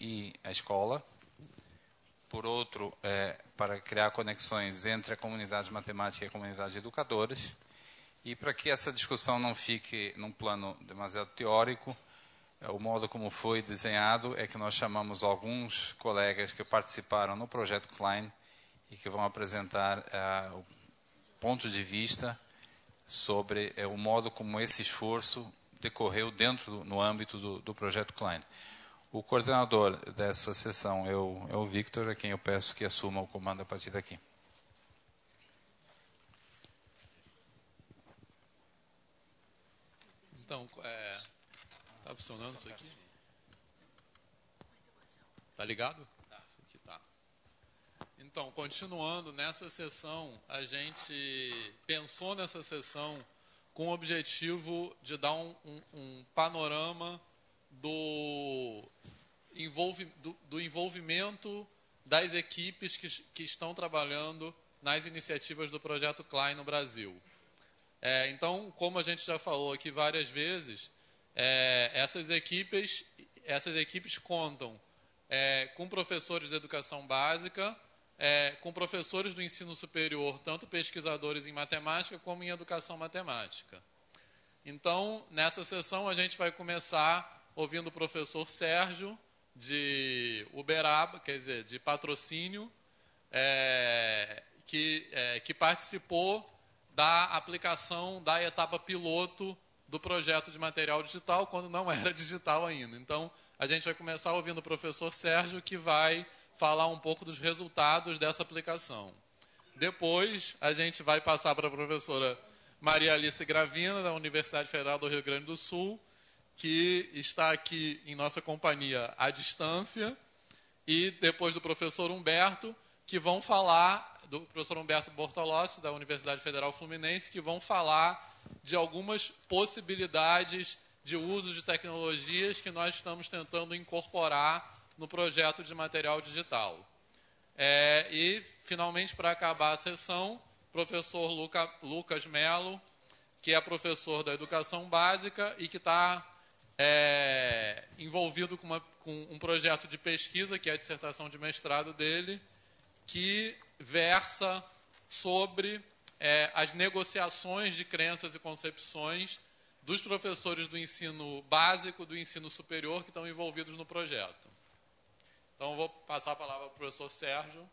e a escola. Por outro, para criar conexões entre a comunidade matemática e a comunidade de educadores. E para que essa discussão não fique num plano demasiado teórico, o modo como foi desenhado é que nós chamamos alguns colegas que participaram no projeto Klein e que vão apresentar o ponto de vista sobre o modo como esse esforço decorreu no âmbito do projeto Klein. O coordenador dessa sessão é o Victor, a quem eu peço que assuma o comando a partir daqui. Então, está funcionando isso aqui? Está ligado? Isso aqui tá. Então, continuando, nessa sessão, a gente pensou nessa sessão com o objetivo de dar um panorama do envolvimento das equipes que estão trabalhando nas iniciativas do Projeto Klein no Brasil. Então, como a gente já falou aqui várias vezes, essas equipes contam com professores de educação básica, com professores do ensino superior, tanto pesquisadores em matemática como em educação matemática. Então, nessa sessão, a gente vai começar ouvindo o professor Sérgio, de Uberaba, quer dizer, de Patrocínio, que participou da aplicação da etapa piloto do projeto de material digital, quando não era digital ainda. Então, a gente vai começar ouvindo o professor Sérgio, que vai falar um pouco dos resultados dessa aplicação. Depois, a gente vai passar para a professora Maria Alice Gravina, da Universidade Federal do Rio Grande do Sul, que está aqui em nossa companhia à distância, e depois do professor Humberto, que vão falar, do professor Humberto Bortolossi, da Universidade Federal Fluminense, que vão falar de algumas possibilidades de uso de tecnologias que nós estamos tentando incorporar no projeto de material digital. E, finalmente, para acabar a sessão, o professor Lucas Melo, que é professor da educação básica e que está envolvido com um projeto de pesquisa, que é a dissertação de mestrado dele, que versa sobre as negociações de crenças e concepções dos professores do ensino básico, do ensino superior, que estão envolvidos no projeto. Então, eu vou passar a palavra para o professor Sérgio.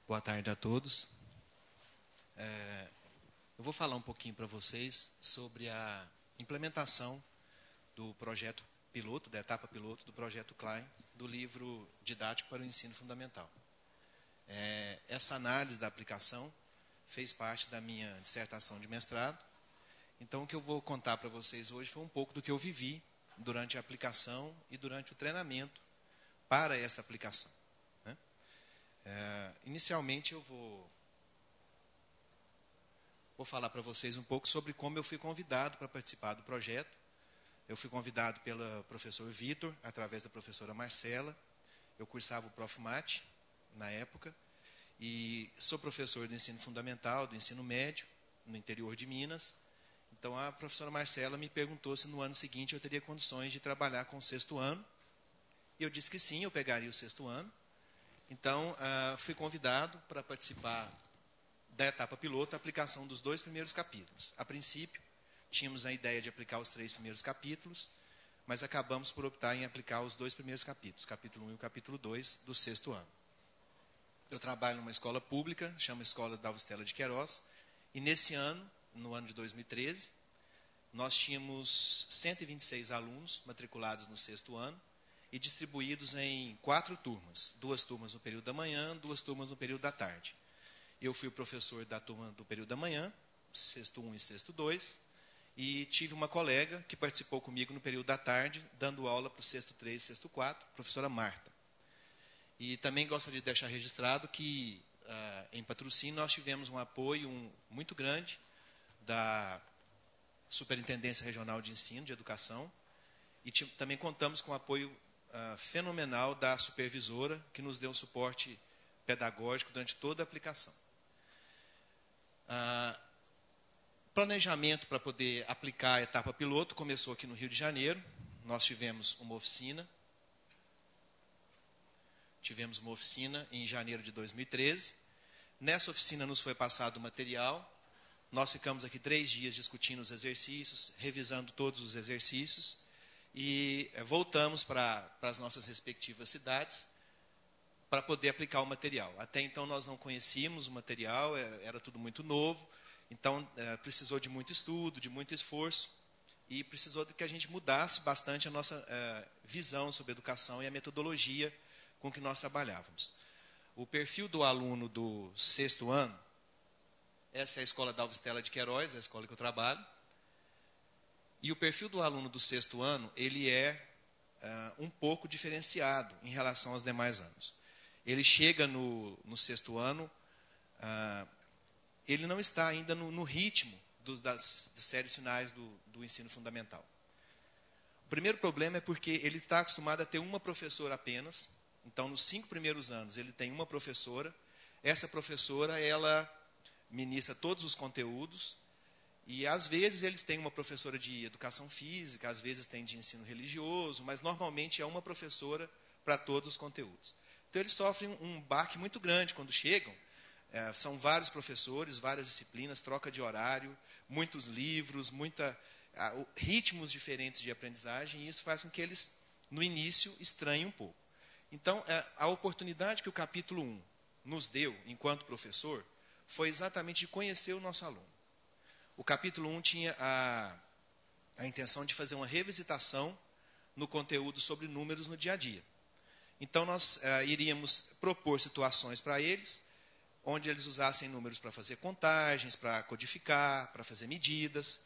Boa tarde a todos. Eu vou falar um pouquinho para vocês sobre a implementação do projeto piloto, da etapa piloto do projeto Klein, do livro didático para o ensino fundamental. Essa análise da aplicação fez parte da minha dissertação de mestrado. Então, o que eu vou contar para vocês hoje foi um pouco do que eu vivi durante a aplicação e durante o treinamento para essa aplicação. Inicialmente, eu vou falar para vocês um pouco sobre como eu fui convidado para participar do projeto. Eu fui convidado pelo professor Vitor, através da professora Marcela. Eu cursava o Profmat, na época, e sou professor do ensino fundamental, do ensino médio, no interior de Minas. Então, a professora Marcela me perguntou se no ano seguinte eu teria condições de trabalhar com o 6º ano. E eu disse que sim, eu pegaria o 6º ano. Então, fui convidado para participar da etapa piloto, a aplicação dos 2 primeiros capítulos. A princípio, tínhamos a ideia de aplicar os 3 primeiros capítulos, mas acabamos por optar em aplicar os 2 primeiros capítulos, capítulo 1 e o capítulo 2 do 6º ano. Eu trabalho numa escola pública, chama Escola Dalva Stella de Queiroz, e nesse ano, no ano de 2013, nós tínhamos 126 alunos matriculados no 6º ano, e distribuídos em 4 turmas. 2 turmas no período da manhã, 2 turmas no período da tarde. Eu fui o professor da turma do período da manhã, 6º 1 e 6º 2, e tive uma colega que participou comigo no período da tarde, dando aula para o 6º 3 e 6º 4, a professora Marta. E também gostaria de deixar registrado que, em Patrocínio, nós tivemos um apoio muito grande da Superintendência Regional de Ensino, de Educação, e também contamos com o apoio fenomenal da supervisora, que nos deu um suporte pedagógico durante toda a aplicação. Planejamento para poder aplicar a etapa piloto começou aqui no Rio de Janeiro. Nós tivemos uma oficina. Tivemos uma oficina em janeiro de 2013. Nessa oficina nos foi passado o material. Nós ficamos aqui 3 dias discutindo os exercícios, revisando todos os exercícios. E voltamos para as nossas respectivas cidades para poder aplicar o material. Até então nós não conhecíamos o material, era tudo muito novo. Então precisou de muito estudo, de muito esforço. E precisou de que a gente mudasse bastante a nossa visão sobre a educação e a metodologia com que nós trabalhávamos. O perfil do aluno do 6º ano, essa é a escola Dalva Stella de Queiroz, a escola que eu trabalho. E o perfil do aluno do 6º ano, ele é um pouco diferenciado em relação aos demais anos. Ele chega no 6º ano, ele não está ainda no ritmo das séries finais do ensino fundamental. O primeiro problema é porque ele está acostumado a ter uma professora apenas. Então, nos 5 primeiros anos, ele tem uma professora. Essa professora, ela ministra todos os conteúdos. E, às vezes, eles têm uma professora de educação física, às vezes tem de ensino religioso, mas, normalmente, é uma professora para todos os conteúdos. Então, eles sofrem um baque muito grande quando chegam. São vários professores, várias disciplinas, troca de horário, muitos livros, ritmos diferentes de aprendizagem, e isso faz com que eles, no início, estranhem um pouco. Então, a oportunidade que o capítulo 1 nos deu, enquanto professor, foi exatamente de conhecer o nosso aluno. O capítulo 1 tinha a intenção de fazer uma revisitação no conteúdo sobre números no dia a dia. Então, nós iríamos propor situações para eles, onde eles usassem números para fazer contagens, para codificar, para fazer medidas.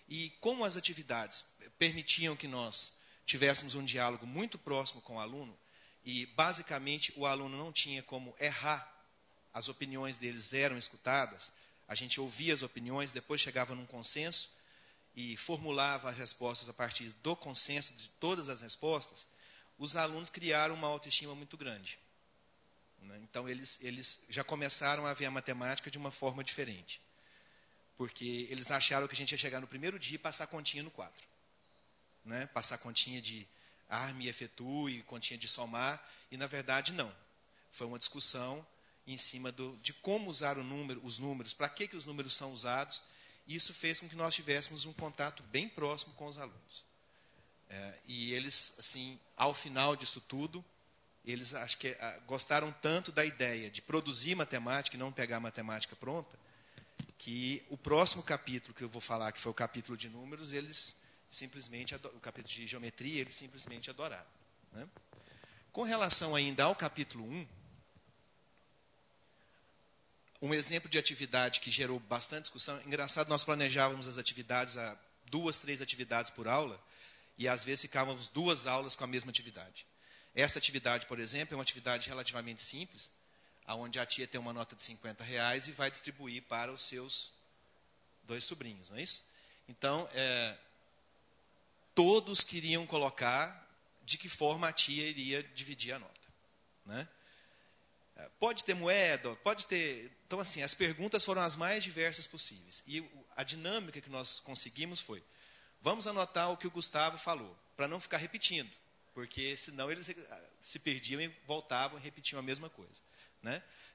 E como as atividades permitiam que nós tivéssemos um diálogo muito próximo com o aluno, e basicamente o aluno não tinha como errar, as opiniões deles eram escutadas, a gente ouvia as opiniões, depois chegava num consenso e formulava as respostas a partir do consenso de todas as respostas, os alunos criaram uma autoestima muito grande. Então, eles já começaram a ver a matemática de uma forma diferente. Porque eles acharam que a gente ia chegar no primeiro dia e passar continha no quadro. Passar continha de arme e efetue, continha de somar, e, na verdade, não. Foi uma discussão em cima de como usar os números, para que os números são usados, e isso fez com que nós tivéssemos um contato bem próximo com os alunos. E eles, assim, ao final disso tudo, eles acho que gostaram tanto da ideia de produzir matemática e não pegar a matemática pronta, que o próximo capítulo que eu vou falar, que foi o capítulo de números, eles simplesmente, o capítulo de geometria, eles simplesmente adoraram. Com relação ainda ao capítulo 1, um exemplo de atividade que gerou bastante discussão, engraçado, nós planejávamos as atividades, 2, 3 atividades por aula, e às vezes ficávamos 2 aulas com a mesma atividade. Essa atividade, por exemplo, é uma atividade relativamente simples, onde a tia tem uma nota de R$50 e vai distribuir para os seus 2 sobrinhos, não é isso? Então, todos queriam colocar de que forma a tia iria dividir a nota. Pode ter moeda, pode ter... Então, assim, as perguntas foram as mais diversas possíveis. E a dinâmica que nós conseguimos foi, vamos anotar o que o Gustavo falou, para não ficar repetindo. Porque, senão, eles se perdiam e voltavam e repetiam a mesma coisa.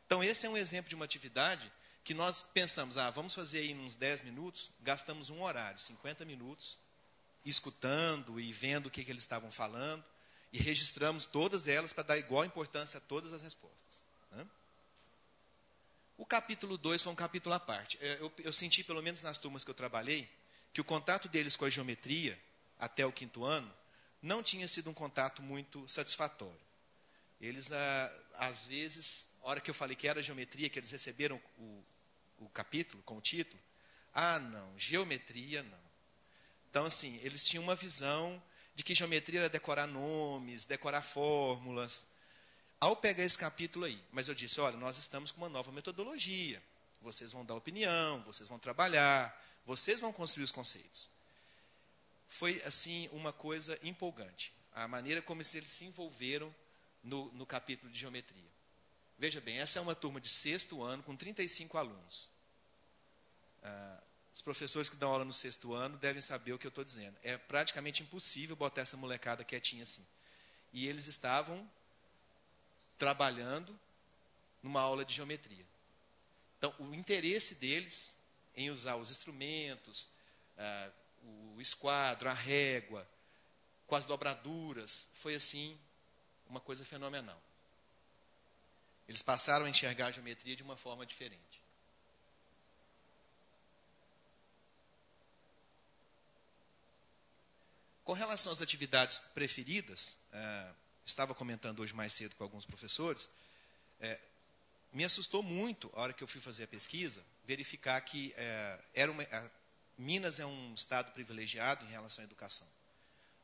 Então, esse é um exemplo de uma atividade que nós pensamos, vamos fazer aí uns 10 minutos, gastamos um horário, 50 minutos, escutando e vendo o que eles estavam falando, e registramos todas elas para dar igual importância a todas as respostas. O capítulo 2 foi um capítulo à parte. Eu senti, pelo menos nas turmas que eu trabalhei, que o contato deles com a geometria, até o 5º ano, não tinha sido um contato muito satisfatório. Eles, às vezes, a hora que eu falei que era geometria, que eles receberam o capítulo com o título, não, geometria não. Então, assim, eles tinham uma visão de que geometria era decorar nomes, decorar fórmulas. Ao pegar esse capítulo aí, mas eu disse, olha, nós estamos com uma nova metodologia, vocês vão dar opinião, vocês vão trabalhar, vocês vão construir os conceitos. Foi, assim, uma coisa empolgante. a maneira como eles se envolveram no capítulo de geometria. Veja bem, essa é uma turma de 6º ano com 35 alunos. Os professores que dão aula no 6º ano devem saber o que eu estou dizendo. É praticamente impossível botar essa molecada quietinha assim. E eles estavam trabalhando numa aula de geometria. Então, o interesse deles em usar os instrumentos, o esquadro, a régua, com as dobraduras, foi assim uma coisa fenomenal. Eles passaram a enxergar a geometria de uma forma diferente. Com relação às atividades preferidas, estava comentando hoje mais cedo com alguns professores, me assustou muito, a hora que eu fui fazer a pesquisa, verificar que Minas é um estado privilegiado em relação à educação.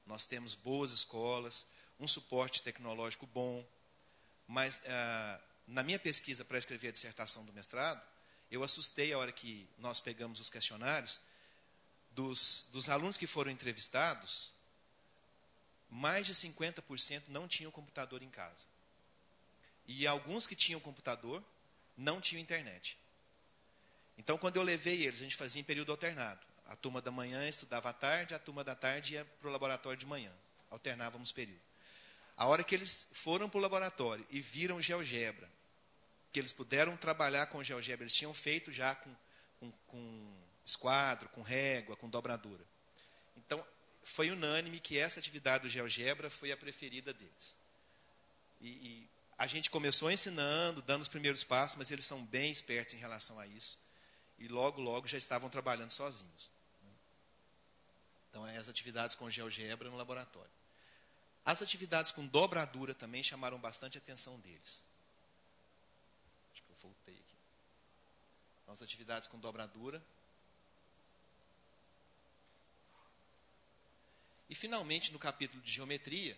Nós temos boas escolas, um suporte tecnológico bom, mas na minha pesquisa para escrever a dissertação do mestrado, eu assustei a hora que nós pegamos os questionários, dos alunos que foram entrevistados, mais de 50% não tinham computador em casa. E alguns que tinham computador não tinham internet. Então, quando eu levei eles, a gente fazia em período alternado. A turma da manhã estudava à tarde, a turma da tarde ia para o laboratório de manhã. Alternávamos período. A hora que eles foram para o laboratório e viram GeoGebra, que eles puderam trabalhar com GeoGebra, eles tinham feito já com esquadro, com régua, com dobradura. Então, foi unânime que essa atividade do GeoGebra foi a preferida deles. E a gente começou ensinando, dando os primeiros passos, mas eles são bem espertos em relação a isso. E logo, logo já estavam trabalhando sozinhos. Então, as atividades com GeoGebra no laboratório. As atividades com dobradura também chamaram bastante a atenção deles. Acho que eu voltei aqui. Então, as atividades com dobradura. E, finalmente, no capítulo de geometria,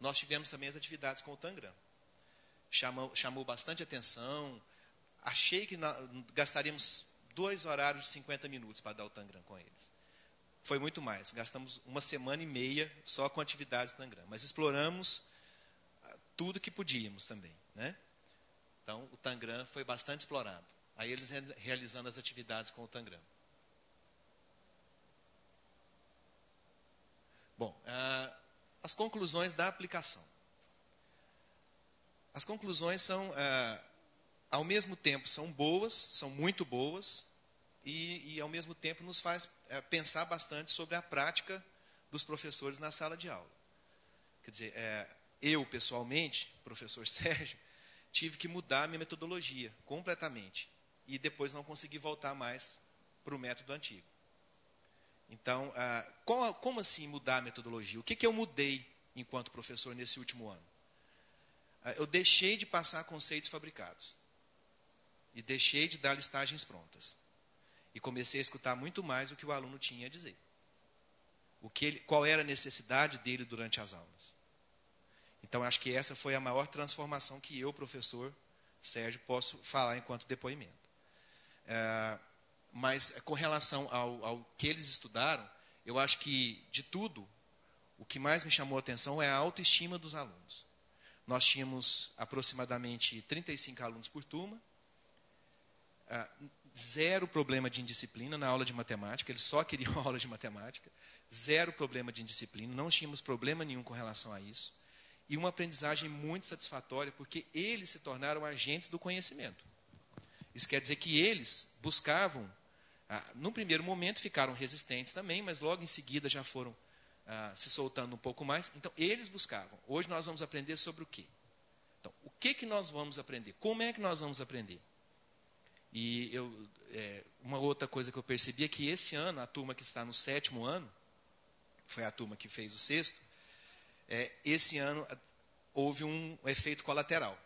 nós tivemos também as atividades com o Tangram. Chamou bastante atenção. Achei que gastaríamos 2 horários de 50 minutos para dar o Tangram com eles. Foi muito mais. Gastamos 1 semana e meia só com atividades Tangram. Mas exploramos tudo que podíamos também, né? Então, o Tangram foi bastante explorado. Aí eles realizando as atividades com o Tangram. Bom, as conclusões da aplicação. As conclusões são, ao mesmo tempo, são boas, são muito boas, e ao mesmo tempo nos faz pensar bastante sobre a prática dos professores na sala de aula. Quer dizer, eu, pessoalmente, professor Sérgio, tive que mudar a minha metodologia completamente, e depois não consegui voltar mais para o método antigo. Então, como assim mudar a metodologia? O que eu mudei enquanto professor nesse último ano? Eu deixei de passar conceitos fabricados. E deixei de dar listagens prontas. E comecei a escutar muito mais o que o aluno tinha a dizer. Qual era a necessidade dele durante as aulas. Então, acho que essa foi a maior transformação que eu, professor Sérgio, posso falar enquanto depoimento. Mas, com relação ao que eles estudaram, eu acho que, de tudo, o que mais me chamou a atenção é a autoestima dos alunos. Nós tínhamos aproximadamente 35 alunos por turma, 0 problema de indisciplina na aula de matemática, eles só queriam aula de matemática, 0 problema de indisciplina, não tínhamos problema nenhum com relação a isso, e uma aprendizagem muito satisfatória, porque eles se tornaram agentes do conhecimento. Isso quer dizer que eles buscavam, no primeiro momento ficaram resistentes também, mas logo em seguida já foram se soltando um pouco mais. Então, eles buscavam. Hoje nós vamos aprender sobre o quê? Então, o que nós vamos aprender? Como é que nós vamos aprender? E uma outra coisa que eu percebi é que esse ano, a turma que está no 7º ano, foi a turma que fez o 6º, esse ano houve um efeito colateral.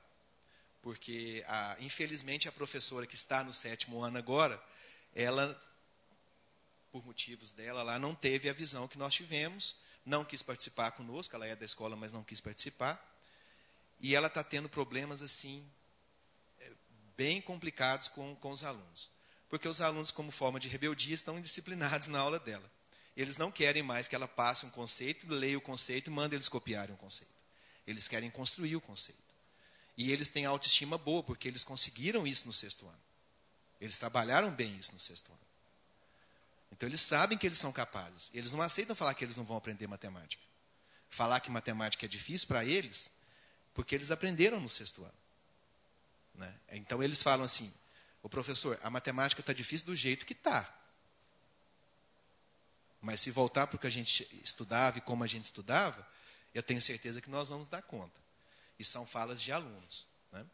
Porque, infelizmente, a professora que está no 7º ano agora, ela, por motivos dela lá, não teve a visão que nós tivemos, não quis participar conosco, ela é da escola, mas não quis participar, e ela está tendo problemas assim bem complicados com os alunos. Porque os alunos, como forma de rebeldia, estão indisciplinados na aula dela. Eles não querem mais que ela passe um conceito, leia o conceito e mande eles copiarem um conceito. Eles querem construir o conceito. E eles têm autoestima boa, porque eles conseguiram isso no 6º ano. Eles trabalharam bem isso no 6º ano. Então, eles sabem que eles são capazes. Eles não aceitam falar que eles não vão aprender matemática. Falar que matemática é difícil para eles, porque eles aprenderam no 6º ano. Né? Então, eles falam assim, ô professor, a matemática está difícil do jeito que está. Mas se voltar para o que a gente estudava e como a gente estudava, eu tenho certeza que nós vamos dar conta. E são falas de alunos. Né?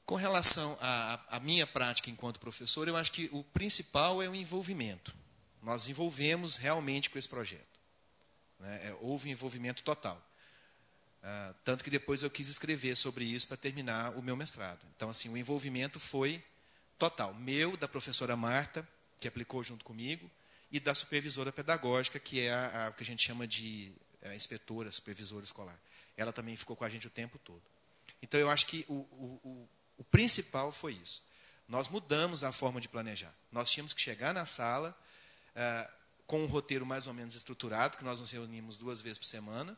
Com relação à minha prática enquanto professor, eu acho que o principal é o envolvimento. Nós envolvemos realmente com esse projeto. Né? Houve envolvimento total. Tanto que depois eu quis escrever sobre isso para terminar o meu mestrado. Então, assim, o envolvimento foi total. Meu, da professora Marta, que aplicou junto comigo, e da supervisora pedagógica, que é o que a gente chama de inspetora, supervisora escolar. Ela também ficou com a gente o tempo todo. Então, eu acho que o principal foi isso. Nós mudamos a forma de planejar. Nós tínhamos que chegar na sala com um roteiro mais ou menos estruturado, que nós nos reunimos 2 vezes por semana.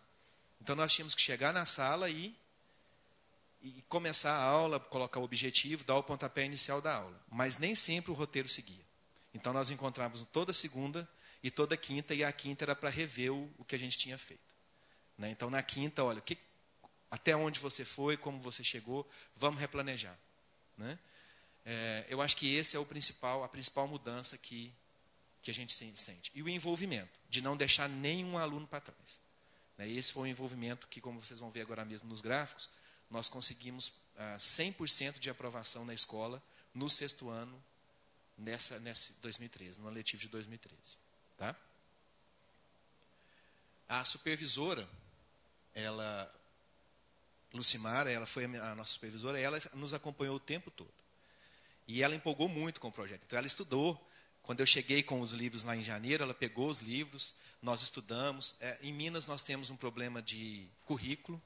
Então, nós tínhamos que chegar na sala e começar a aula, colocar o objetivo, dar o pontapé inicial da aula. Mas nem sempre o roteiro seguia. Então, nós encontrávamos toda segunda e toda quinta, e a quinta era para rever o que a gente tinha feito. Né? Então, na quinta, olha, até onde você foi, como você chegou, vamos replanejar. Né? Eu acho que esse é a principal mudança que a gente sente. E o envolvimento, de não deixar nenhum aluno para trás. Né? Esse foi o envolvimento que, como vocês vão ver agora mesmo nos gráficos, nós conseguimos 100% de aprovação na escola no 6º ano, nesse 2013, no ano letivo de 2013. Tá? A supervisora, Lucimara, ela foi a nossa supervisora, ela nos acompanhou o tempo todo. E ela empolgou muito com o projeto. Então, ela estudou. Quando eu cheguei com os livros lá em janeiro, ela pegou os livros, nós estudamos. Em Minas, nós temos um problema de currículo.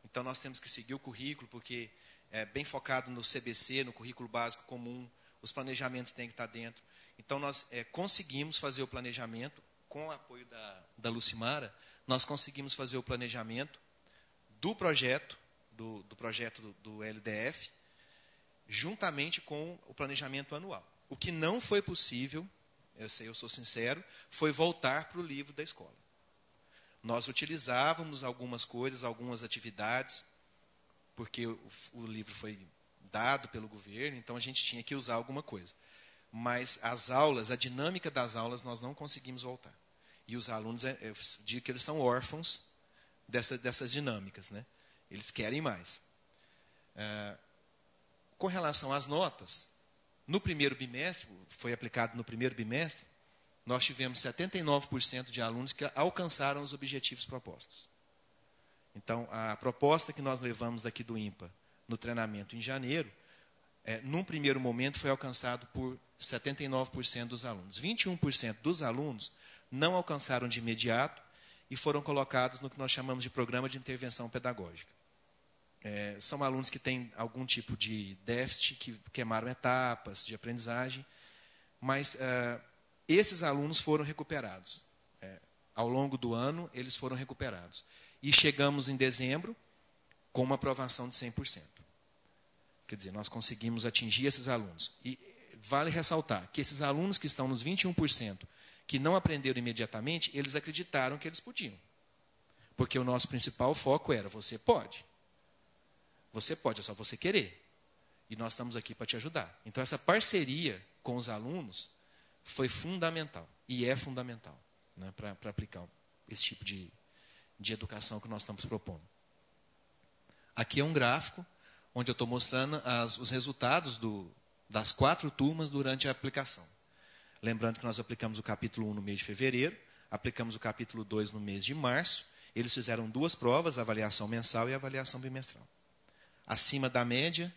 Então, nós temos que seguir o currículo, porque é bem focado no CBC, no currículo básico comum. Os planejamentos têm que estar dentro. Então, nós conseguimos fazer o planejamento, com o apoio da Lucimara, nós conseguimos fazer o planejamento do projeto, do LDF, juntamente com o planejamento anual. O que não foi possível, eu sou sincero, foi voltar para o livro da escola. Nós utilizávamos algumas coisas, algumas atividades, porque o livro foi dado pelo governo, então a gente tinha que usar alguma coisa. Mas as aulas, a dinâmica das aulas, nós não conseguimos voltar. E os alunos, eu digo que eles são órfãos dessas dinâmicas. Né? Eles querem mais. Com relação às notas, no primeiro bimestre, foi aplicado no primeiro bimestre, nós tivemos 79% de alunos que alcançaram os objetivos propostos. Então, a proposta que nós levamos daqui do IMPA no treinamento em janeiro, num primeiro momento foi alcançado por 79% dos alunos. 21% dos alunos não alcançaram de imediato e foram colocados no que nós chamamos de programa de intervenção pedagógica. São alunos que têm algum tipo de déficit, que queimaram etapas de aprendizagem, mas esses alunos foram recuperados. Ao longo do ano, eles foram recuperados. E chegamos em dezembro com uma aprovação de 100%. Quer dizer, nós conseguimos atingir esses alunos. E vale ressaltar que esses alunos que estão nos 21%, que não aprenderam imediatamente, eles acreditaram que eles podiam. Porque o nosso principal foco era, você pode. Você pode, é só você querer. E nós estamos aqui para te ajudar. Então, essa parceria com os alunos foi fundamental. E é fundamental, né, para aplicar esse tipo de educação que nós estamos propondo. Aqui é um gráfico onde eu estou mostrando os resultados das 4 turmas durante a aplicação. Lembrando que nós aplicamos o capítulo 1 no mês de fevereiro, aplicamos o capítulo 2 no mês de março. Eles fizeram 2 provas, a avaliação mensal e a avaliação bimestral. Acima da média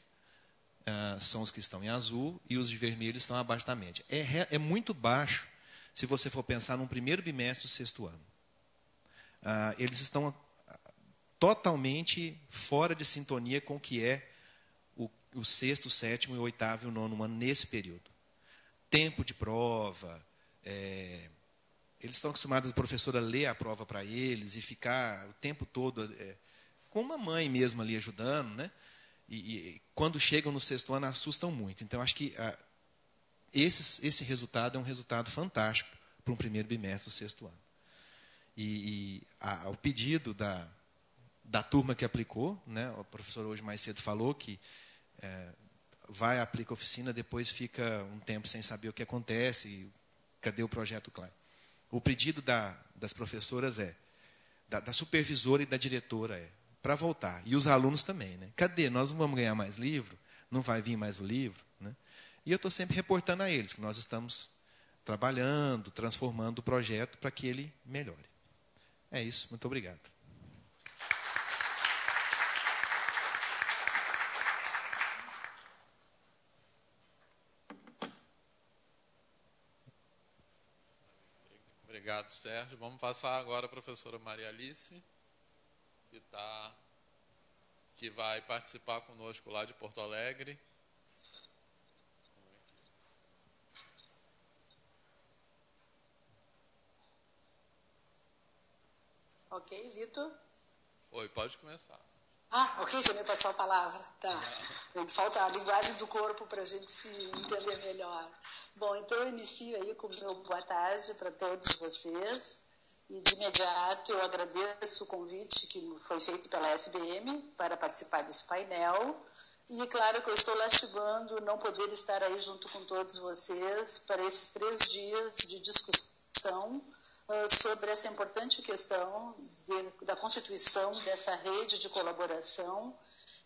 são os que estão em azul e os de vermelho estão abaixo da média. É muito baixo se você for pensar num primeiro bimestre do 6º ano. Eles estão totalmente fora de sintonia com o que é o 6º, 7º, 8º e o 9º ano nesse período. Tempo de prova, eles estão acostumados a professora ler a prova para eles e ficar o tempo todo com uma mãe mesmo ali ajudando, né? E quando chegam no 6º ano assustam muito. Então, acho que esse resultado é um resultado fantástico para um primeiro bimestre do 6º ano. O pedido da turma que aplicou, né? O professor hoje mais cedo falou que vai, aplica a oficina, depois fica um tempo sem saber o que acontece, cadê o projeto Klein. O pedido das professoras da supervisora e da diretora para voltar. E os alunos também. Né? Cadê? Nós não vamos ganhar mais livro? Não vai vir mais o livro? Né? E eu estou sempre reportando a eles que nós estamos trabalhando, transformando o projeto para que ele melhore. É isso. Muito obrigado. Obrigado, Sérgio. Vamos passar agora a professora Maria Alice, que vai participar conosco lá de Porto Alegre. Ok, Vitor? Oi, pode começar. Ok, já me passou a palavra. Tá. Falta a linguagem do corpo para a gente se entender melhor. Bom, então eu inicio aí com o meu boa tarde para todos vocês. E de imediato eu agradeço o convite que foi feito pela SBM para participar desse painel. E claro que eu estou lastimando não poder estar aí junto com todos vocês para esses 3 dias de discussão sobre essa importante questão da constituição dessa rede de colaboração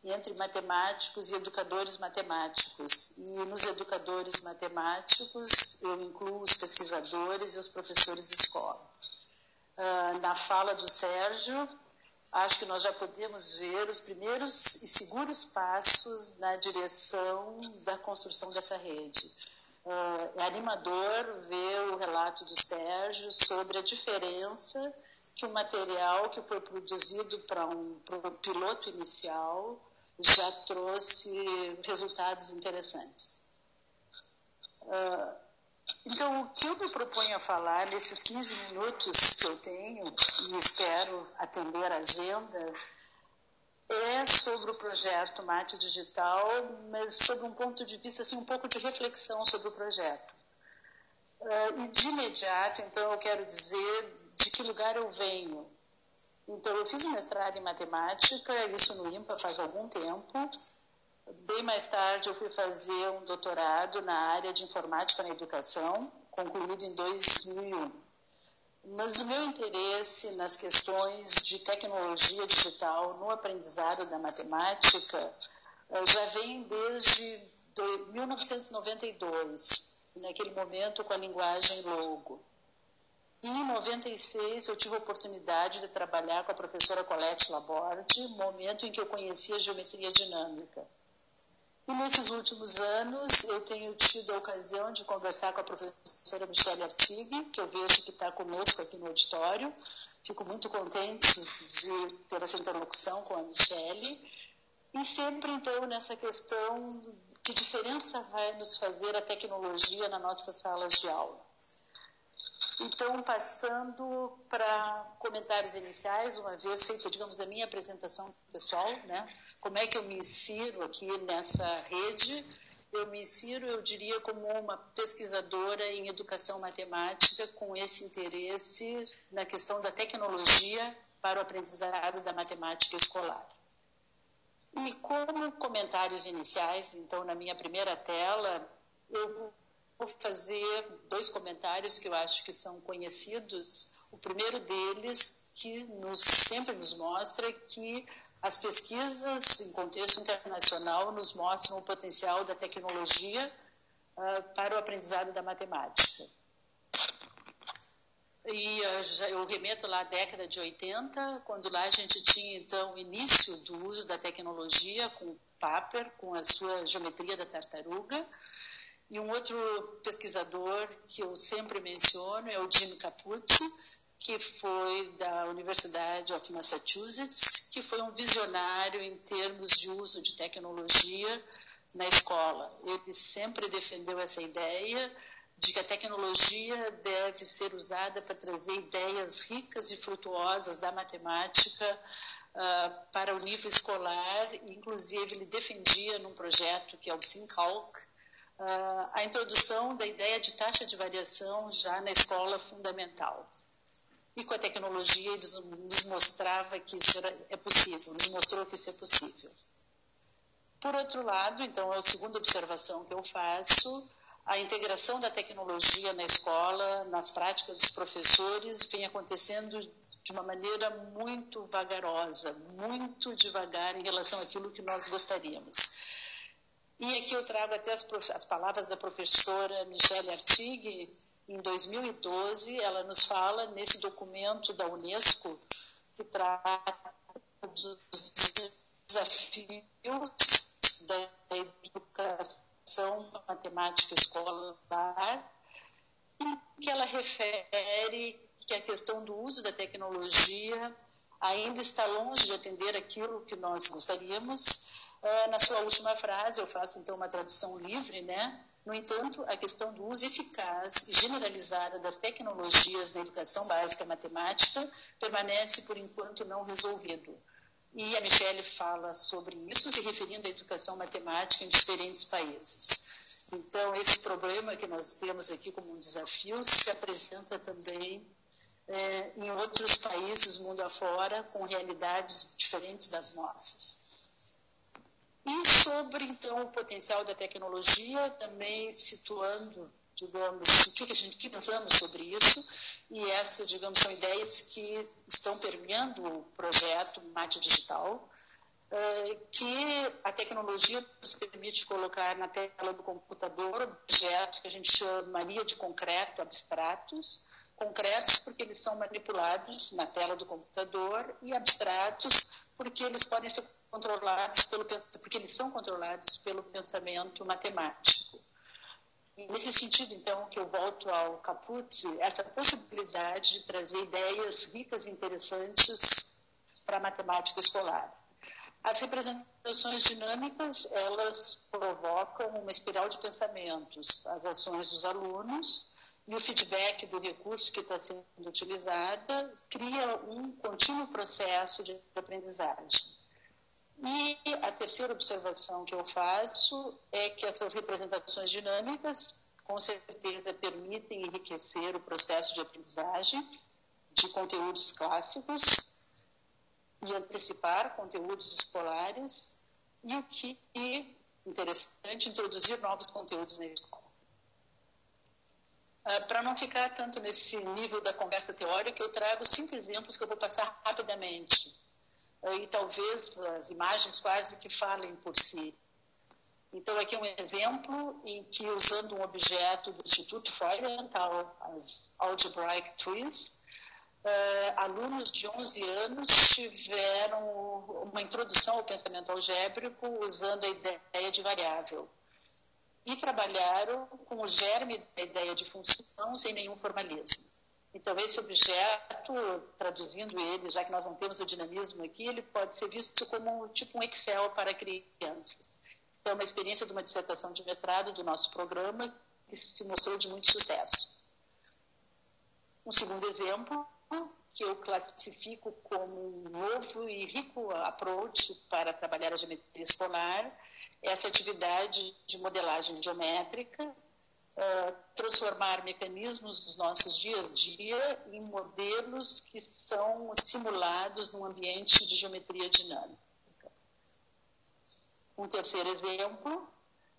entre matemáticos e educadores matemáticos. E nos educadores matemáticos eu incluo os pesquisadores e os professores de escola. Na fala do Sérgio, acho que nós já podemos ver os primeiros e seguros passos na direção da construção dessa rede. É animador ver o relato do Sérgio sobre a diferença que o material que foi produzido para um piloto inicial já trouxe resultados interessantes. Então, o que eu me proponho a falar nesses 15 minutos que eu tenho, e espero atender a agenda, é sobre o projeto Mate Digital, mas sob um ponto de vista, assim, um pouco de reflexão sobre o projeto. E de imediato, então, eu quero dizer de que lugar eu venho. Então, eu fiz um mestrado em matemática, isso no IMPA faz algum tempo. Bem mais tarde, eu fui fazer um doutorado na área de informática na educação, concluído em 2001. Mas o meu interesse nas questões de tecnologia digital no aprendizado da matemática já vem desde 1992, naquele momento com a linguagem Logo. E em 96 eu tive a oportunidade de trabalhar com a professora Colette Laborde, momento em que eu conheci a geometria dinâmica. E nesses últimos anos eu tenho tido a ocasião de conversar com a professora Michele Artigue, que eu vejo que está conosco aqui no auditório. Fico muito contente de ter essa interlocução com a Michele. E sempre, então, nessa questão, que diferença vai nos fazer a tecnologia nas nossas salas de aula? Então, passando para comentários iniciais, uma vez feita, digamos, da minha apresentação pessoal, né? Como é que eu me insiro aqui nessa rede? Eu me insiro, eu diria, como uma pesquisadora em educação matemática com esse interesse na questão da tecnologia para o aprendizado da matemática escolar. E como comentários iniciais, então, na minha primeira tela, eu vou fazer 2 comentários que eu acho que são conhecidos. O primeiro deles, que sempre nos mostra que as pesquisas em contexto internacional nos mostram o potencial da tecnologia para o aprendizado da matemática. E eu remeto lá à década de 80, quando lá a gente tinha, então, o início do uso da tecnologia com o Papert, com a sua geometria da tartaruga. E um outro pesquisador que eu sempre menciono é o Jim Capucci, que foi da University of Massachusetts, que foi um visionário em termos de uso de tecnologia na escola. Ele sempre defendeu essa ideia de que a tecnologia deve ser usada para trazer ideias ricas e frutuosas da matemática para o nível escolar. Inclusive, ele defendia num projeto que é o SimCalc, a introdução da ideia de taxa de variação já na escola fundamental. E com a tecnologia ele nos mostrava que isso é possível, nos mostrou que isso é possível. Por outro lado, então, é a segunda observação que eu faço, a integração da tecnologia na escola, nas práticas dos professores, vem acontecendo de uma maneira muito vagarosa, muito devagar em relação àquilo que nós gostaríamos. E aqui eu trago até as palavras da professora Michelle Artigue. Em 2012, ela nos fala nesse documento da Unesco que trata dos desafios da educação matemática escolar, em que ela refere que a questão do uso da tecnologia ainda está longe de atender aquilo que nós gostaríamos. Na sua última frase, eu faço então uma tradução livre, né? No entanto, a questão do uso eficaz e generalizada das tecnologias na educação básica matemática permanece, por enquanto, não resolvido. E a Michelle fala sobre isso, se referindo à educação matemática em diferentes países. Então, esse problema que nós temos aqui como um desafio se apresenta também em outros países, mundo afora, com realidades diferentes das nossas. E sobre, então, o potencial da tecnologia, também situando, digamos, o que pensamos sobre isso, e essas, digamos, são ideias que estão permeando o projeto Mate Digital, que a tecnologia nos permite colocar na tela do computador objetos que a gente chamaria de concreto, abstratos, concretos porque eles são manipulados na tela do computador e abstratos porque eles podem ser controlados porque eles são controlados pelo pensamento matemático. E nesse sentido, então, que eu volto ao Caput, essa possibilidade de trazer ideias ricas e interessantes para a matemática escolar. As representações dinâmicas, elas provocam uma espiral de pensamentos, as ações dos alunos e o feedback do recurso que está sendo utilizado cria um contínuo processo de aprendizagem. E a terceira observação que eu faço é que essas representações dinâmicas, com certeza, permitem enriquecer o processo de aprendizagem de conteúdos clássicos e antecipar conteúdos escolares e o que é interessante, introduzir novos conteúdos na escola. Para não ficar tanto nesse nível da conversa teórica, eu trago 5 exemplos que eu vou passar rapidamente. E talvez as imagens quase que falem por si. Então, aqui é um exemplo em que, usando um objeto do Instituto Freudenthal, as Algebraic Trees, alunos de 11 anos tiveram uma introdução ao pensamento algébrico usando a ideia de variável. E trabalharam com o germe da ideia de função sem nenhum formalismo. Então, esse objeto, traduzindo ele, já que nós não temos o dinamismo aqui, ele pode ser visto como tipo um Excel para crianças. Então, é uma experiência de uma dissertação de mestrado do nosso programa que se mostrou de muito sucesso. Um segundo exemplo, que eu classifico como um novo e rico approach para trabalhar a geometria escolar, é essa atividade de modelagem geométrica, transformar mecanismos dos nossos dias a dia em modelos que são simulados num ambiente de geometria dinâmica. Um terceiro exemplo,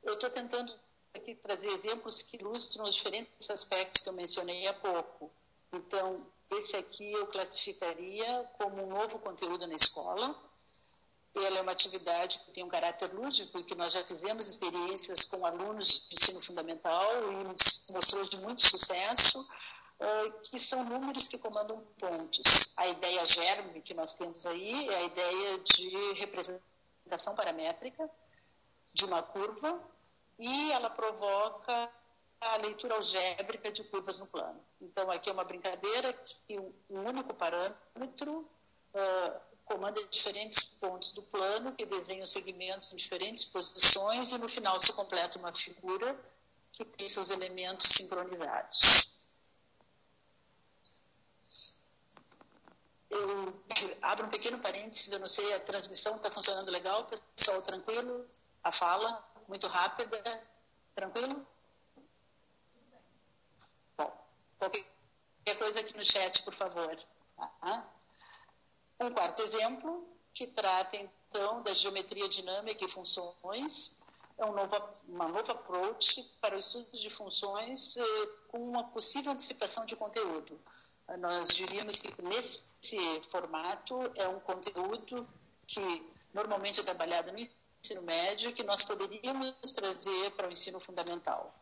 eu estou tentando aqui trazer exemplos que ilustram os diferentes aspectos que eu mencionei há pouco. Então, esse aqui eu classificaria como um novo conteúdo na escola. Ela é uma atividade que tem um caráter lúdico e que nós já fizemos experiências com alunos de ensino fundamental e mostrou de muito sucesso, que são números que comandam pontos. A ideia germe que nós temos aí é a ideia de representação paramétrica de uma curva e ela provoca a leitura algébrica de curvas no plano. Então, aqui é uma brincadeira que um único parâmetro comanda diferentes pontos do plano, que desenham segmentos em diferentes posições, e no final se completa uma figura, que tem seus elementos sincronizados. Eu abro um pequeno parênteses, eu não sei, a transmissão está funcionando legal, pessoal, tranquilo? A fala, muito rápida, tranquilo? Bom, qualquer coisa aqui no chat, por favor. Um quarto exemplo, que trata, então, da geometria dinâmica e funções, é uma nova approach para o estudo de funções com uma possível antecipação de conteúdo. Nós diríamos que nesse formato é um conteúdo que normalmente é trabalhado no ensino médio, que nós poderíamos trazer para o ensino fundamental.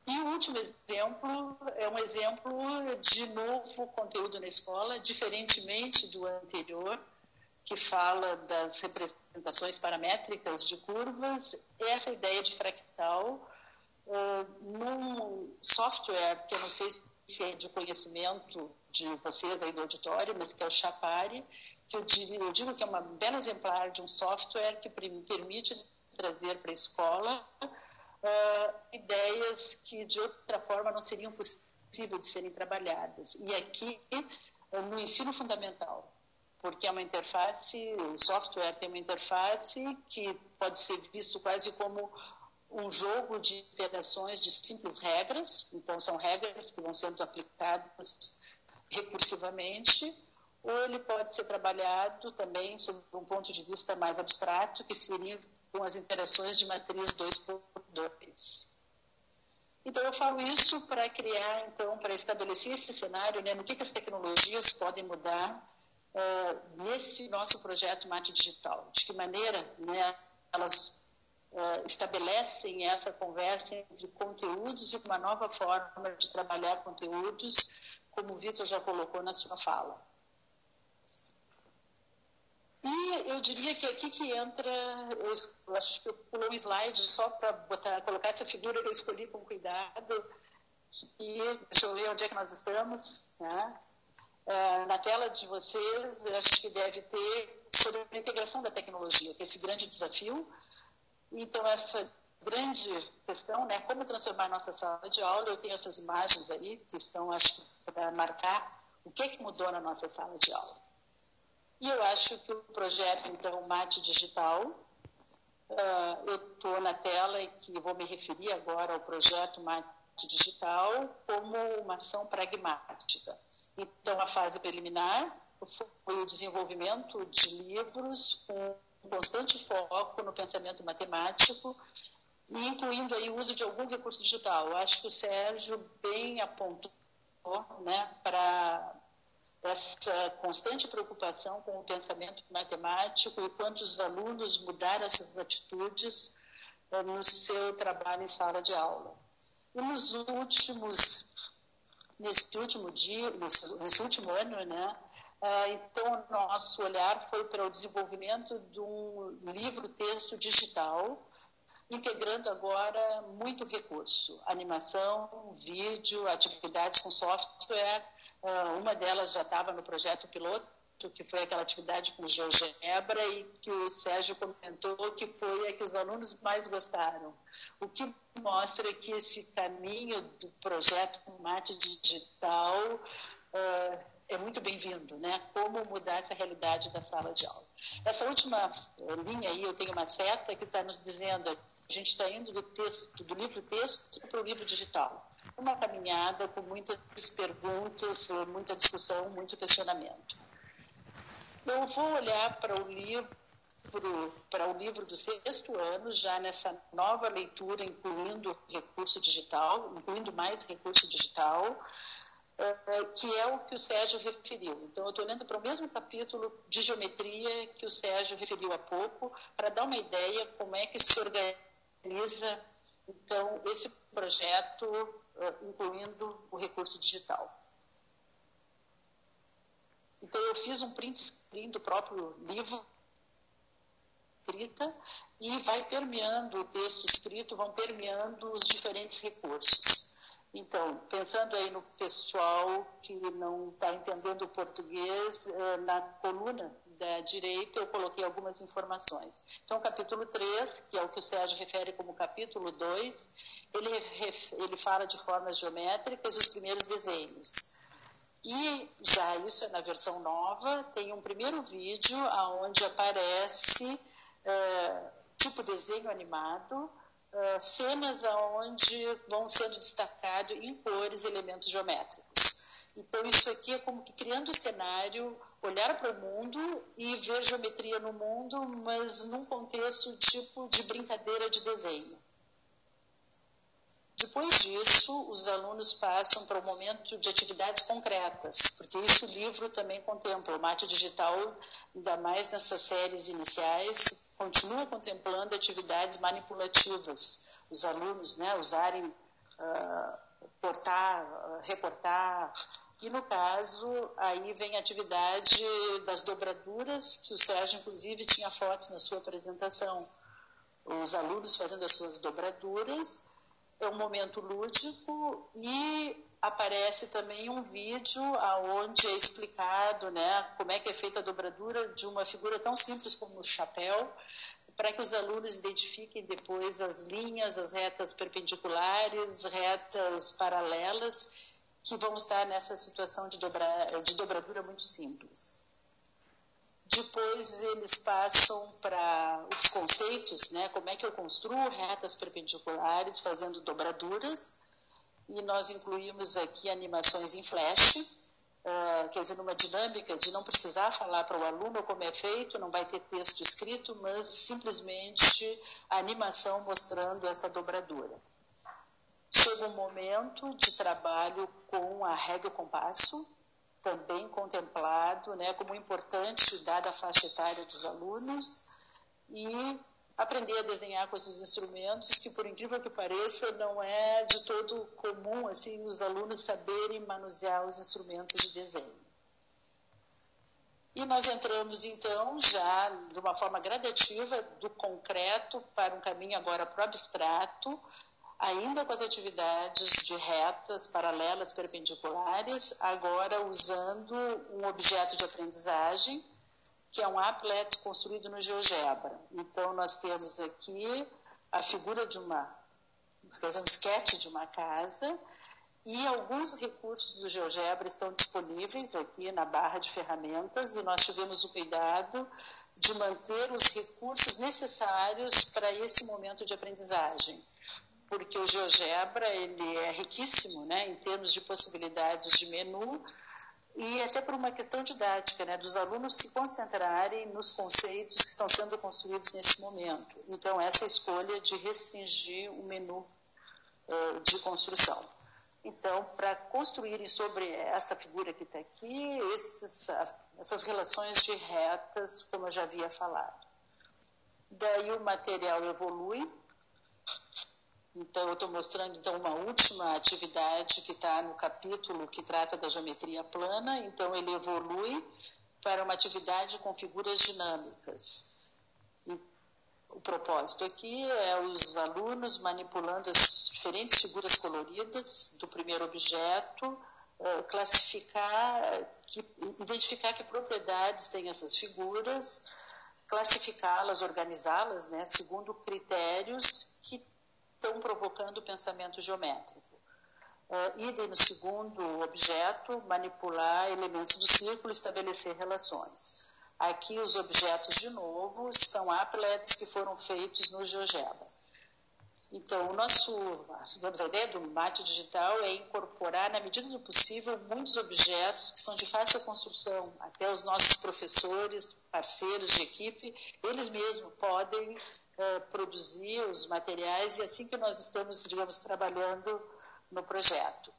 E o último exemplo é um exemplo de novo conteúdo na escola, diferentemente do anterior, que fala das representações paramétricas de curvas. Essa ideia de fractal num software que eu não sei se é de conhecimento de vocês aí do auditório, mas que é o Chapari, que eu digo que é uma bela exemplar de um software que permite trazer para a escola ideias que de outra forma não seriam possíveis de serem trabalhadas. E aqui, no ensino fundamental, porque é uma interface, o software tem uma interface que pode ser visto quase como um jogo de interações de simples regras, então são regras que vão sendo aplicadas recursivamente, ou ele pode ser trabalhado também sob um ponto de vista mais abstrato, que seria com as interações de matriz 2x2. Então, eu falo isso para criar, então, para estabelecer esse cenário, né, no que as tecnologias podem mudar nesse nosso projeto Mate Digital. De que maneira, né, elas estabelecem essa conversa entre conteúdos e uma nova forma de trabalhar conteúdos, como o Vitor já colocou na sua fala. E eu diria que aqui que entra, eu acho que eu pulei um slide só para colocar essa figura que eu escolhi com cuidado, e deixa eu ver onde é que nós estamos, né? Na tela de vocês, eu acho que deve ter sobre a integração da tecnologia, que é esse grande desafio. Então, essa grande questão, né, como transformar nossa sala de aula, eu tenho essas imagens aí, que estão, acho que, para marcar o que mudou na nossa sala de aula. E eu acho que o projeto, então, Mate Digital, eu estou na tela e que vou me referir agora ao projeto Mate Digital como uma ação pragmática. Então, a fase preliminar foi o desenvolvimento de livros com um constante foco no pensamento matemático, e incluindo aí o uso de algum recurso digital. Eu acho que o Sérgio bem apontou, né, para essa constante preocupação com o pensamento matemático e quantos alunos mudaram essas atitudes no seu trabalho em sala de aula. E nesse último ano, né, então o nosso olhar foi para o desenvolvimento de um livro-texto digital, integrando agora muito recurso, animação, vídeo, atividades com software. Uma delas já estava no projeto piloto, que foi aquela atividade com GeoGebra, e que o Sérgio comentou que foi a que os alunos mais gostaram. O que mostra que esse caminho do projeto Mate Digital é muito bem-vindo, né? Como mudar essa realidade da sala de aula. Essa última linha aí, eu tenho uma seta que está nos dizendo, a gente está indo do livro-texto para o livro digital. Uma caminhada com muitas perguntas, muita discussão, muito questionamento. Eu vou olhar para o livro do 6º ano, já nessa nova leitura, incluindo recurso digital, incluindo mais recurso digital, que é o que o Sérgio referiu. Então, eu estou olhando para o mesmo capítulo de geometria que o Sérgio referiu há pouco, para dar uma ideia como é que se organiza, então, esse projeto, incluindo o recurso digital. Então, eu fiz um print screen do próprio livro escrita e vai permeando o texto escrito, vão permeando os diferentes recursos. Então, pensando aí no pessoal que não está entendendo o português, na coluna da direita, eu coloquei algumas informações. Então, o capítulo 3, que é o que o Sérgio refere como capítulo 2, ele fala de formas geométricas e os primeiros desenhos. E já isso é na versão nova, tem um primeiro vídeo onde aparece tipo desenho animado, cenas onde vão sendo destacados em cores elementos geométricos. Então, isso aqui é como que criando o cenário, olhar para o mundo e ver geometria no mundo, mas num contexto tipo de brincadeira de desenho. Depois disso, os alunos passam para o momento de atividades concretas, porque isso o livro também contempla. O Mate Digital, ainda mais nessas séries iniciais, continua contemplando atividades manipulativas. Os alunos, né, usarem cortar, recortar. E, no caso, aí vem a atividade das dobraduras, que o Sérgio, inclusive, tinha fotos na sua apresentação. Os alunos fazendo as suas dobraduras. É um momento lúdico e aparece também um vídeo onde é explicado, né, como é que é feita a dobradura de uma figura tão simples como o chapéu, para que os alunos identifiquem depois as linhas, as retas perpendiculares, retas paralelas, que vão estar nessa situação de dobradura muito simples. Depois eles passam para os conceitos, né? Como é que eu construo retas perpendiculares fazendo dobraduras, e nós incluímos aqui animações em flash, quer dizer, numa dinâmica de não precisar falar para o aluno como é feito, não vai ter texto escrito, mas simplesmente a animação mostrando essa dobradura. Chega um momento de trabalho com a régua e o compasso, também contemplado, né, como importante, dada a faixa etária dos alunos, e aprender a desenhar com esses instrumentos, que, por incrível que pareça, não é de todo comum assim, os alunos saberem manusear os instrumentos de desenho. E nós entramos, então, já de uma forma gradativa, do concreto para um caminho agora para o abstrato, ainda com as atividades de retas paralelas perpendiculares, agora usando um objeto de aprendizagem, que é um applet construído no GeoGebra. Então, nós temos aqui a figura de um sketch de uma casa, e alguns recursos do GeoGebra estão disponíveis aqui na barra de ferramentas, e nós tivemos o cuidado de manter os recursos necessários para esse momento de aprendizagem, porque o GeoGebra ele é riquíssimo, né, em termos de possibilidades de menu, e até por uma questão didática, né, dos alunos se concentrarem nos conceitos que estão sendo construídos nesse momento. Então, essa escolha de restringir o menu de construção. Então, para construírem sobre essa figura que está aqui, essas relações de retas, como eu já havia falado. Daí o material evolui. Então, eu estou mostrando então, uma última atividade que está no capítulo que trata da geometria plana. Então, ele evolui para uma atividade com figuras dinâmicas. E o propósito aqui é os alunos manipulando as diferentes figuras coloridas do primeiro objeto, identificar que propriedades têm essas figuras, classificá-las, organizá-las, né, segundo critérios que estão provocando o pensamento geométrico. Idem no segundo objeto, manipular elementos do círculo e estabelecer relações. Aqui os objetos, de novo, são applets que foram feitos no GeoGebra. Então, a ideia do Mate Digital é incorporar, na medida do possível, muitos objetos que são de fácil construção. Até os nossos professores, parceiros de equipe, eles mesmos podem produzir os materiais, e assim que nós estamos, digamos, trabalhando no projeto.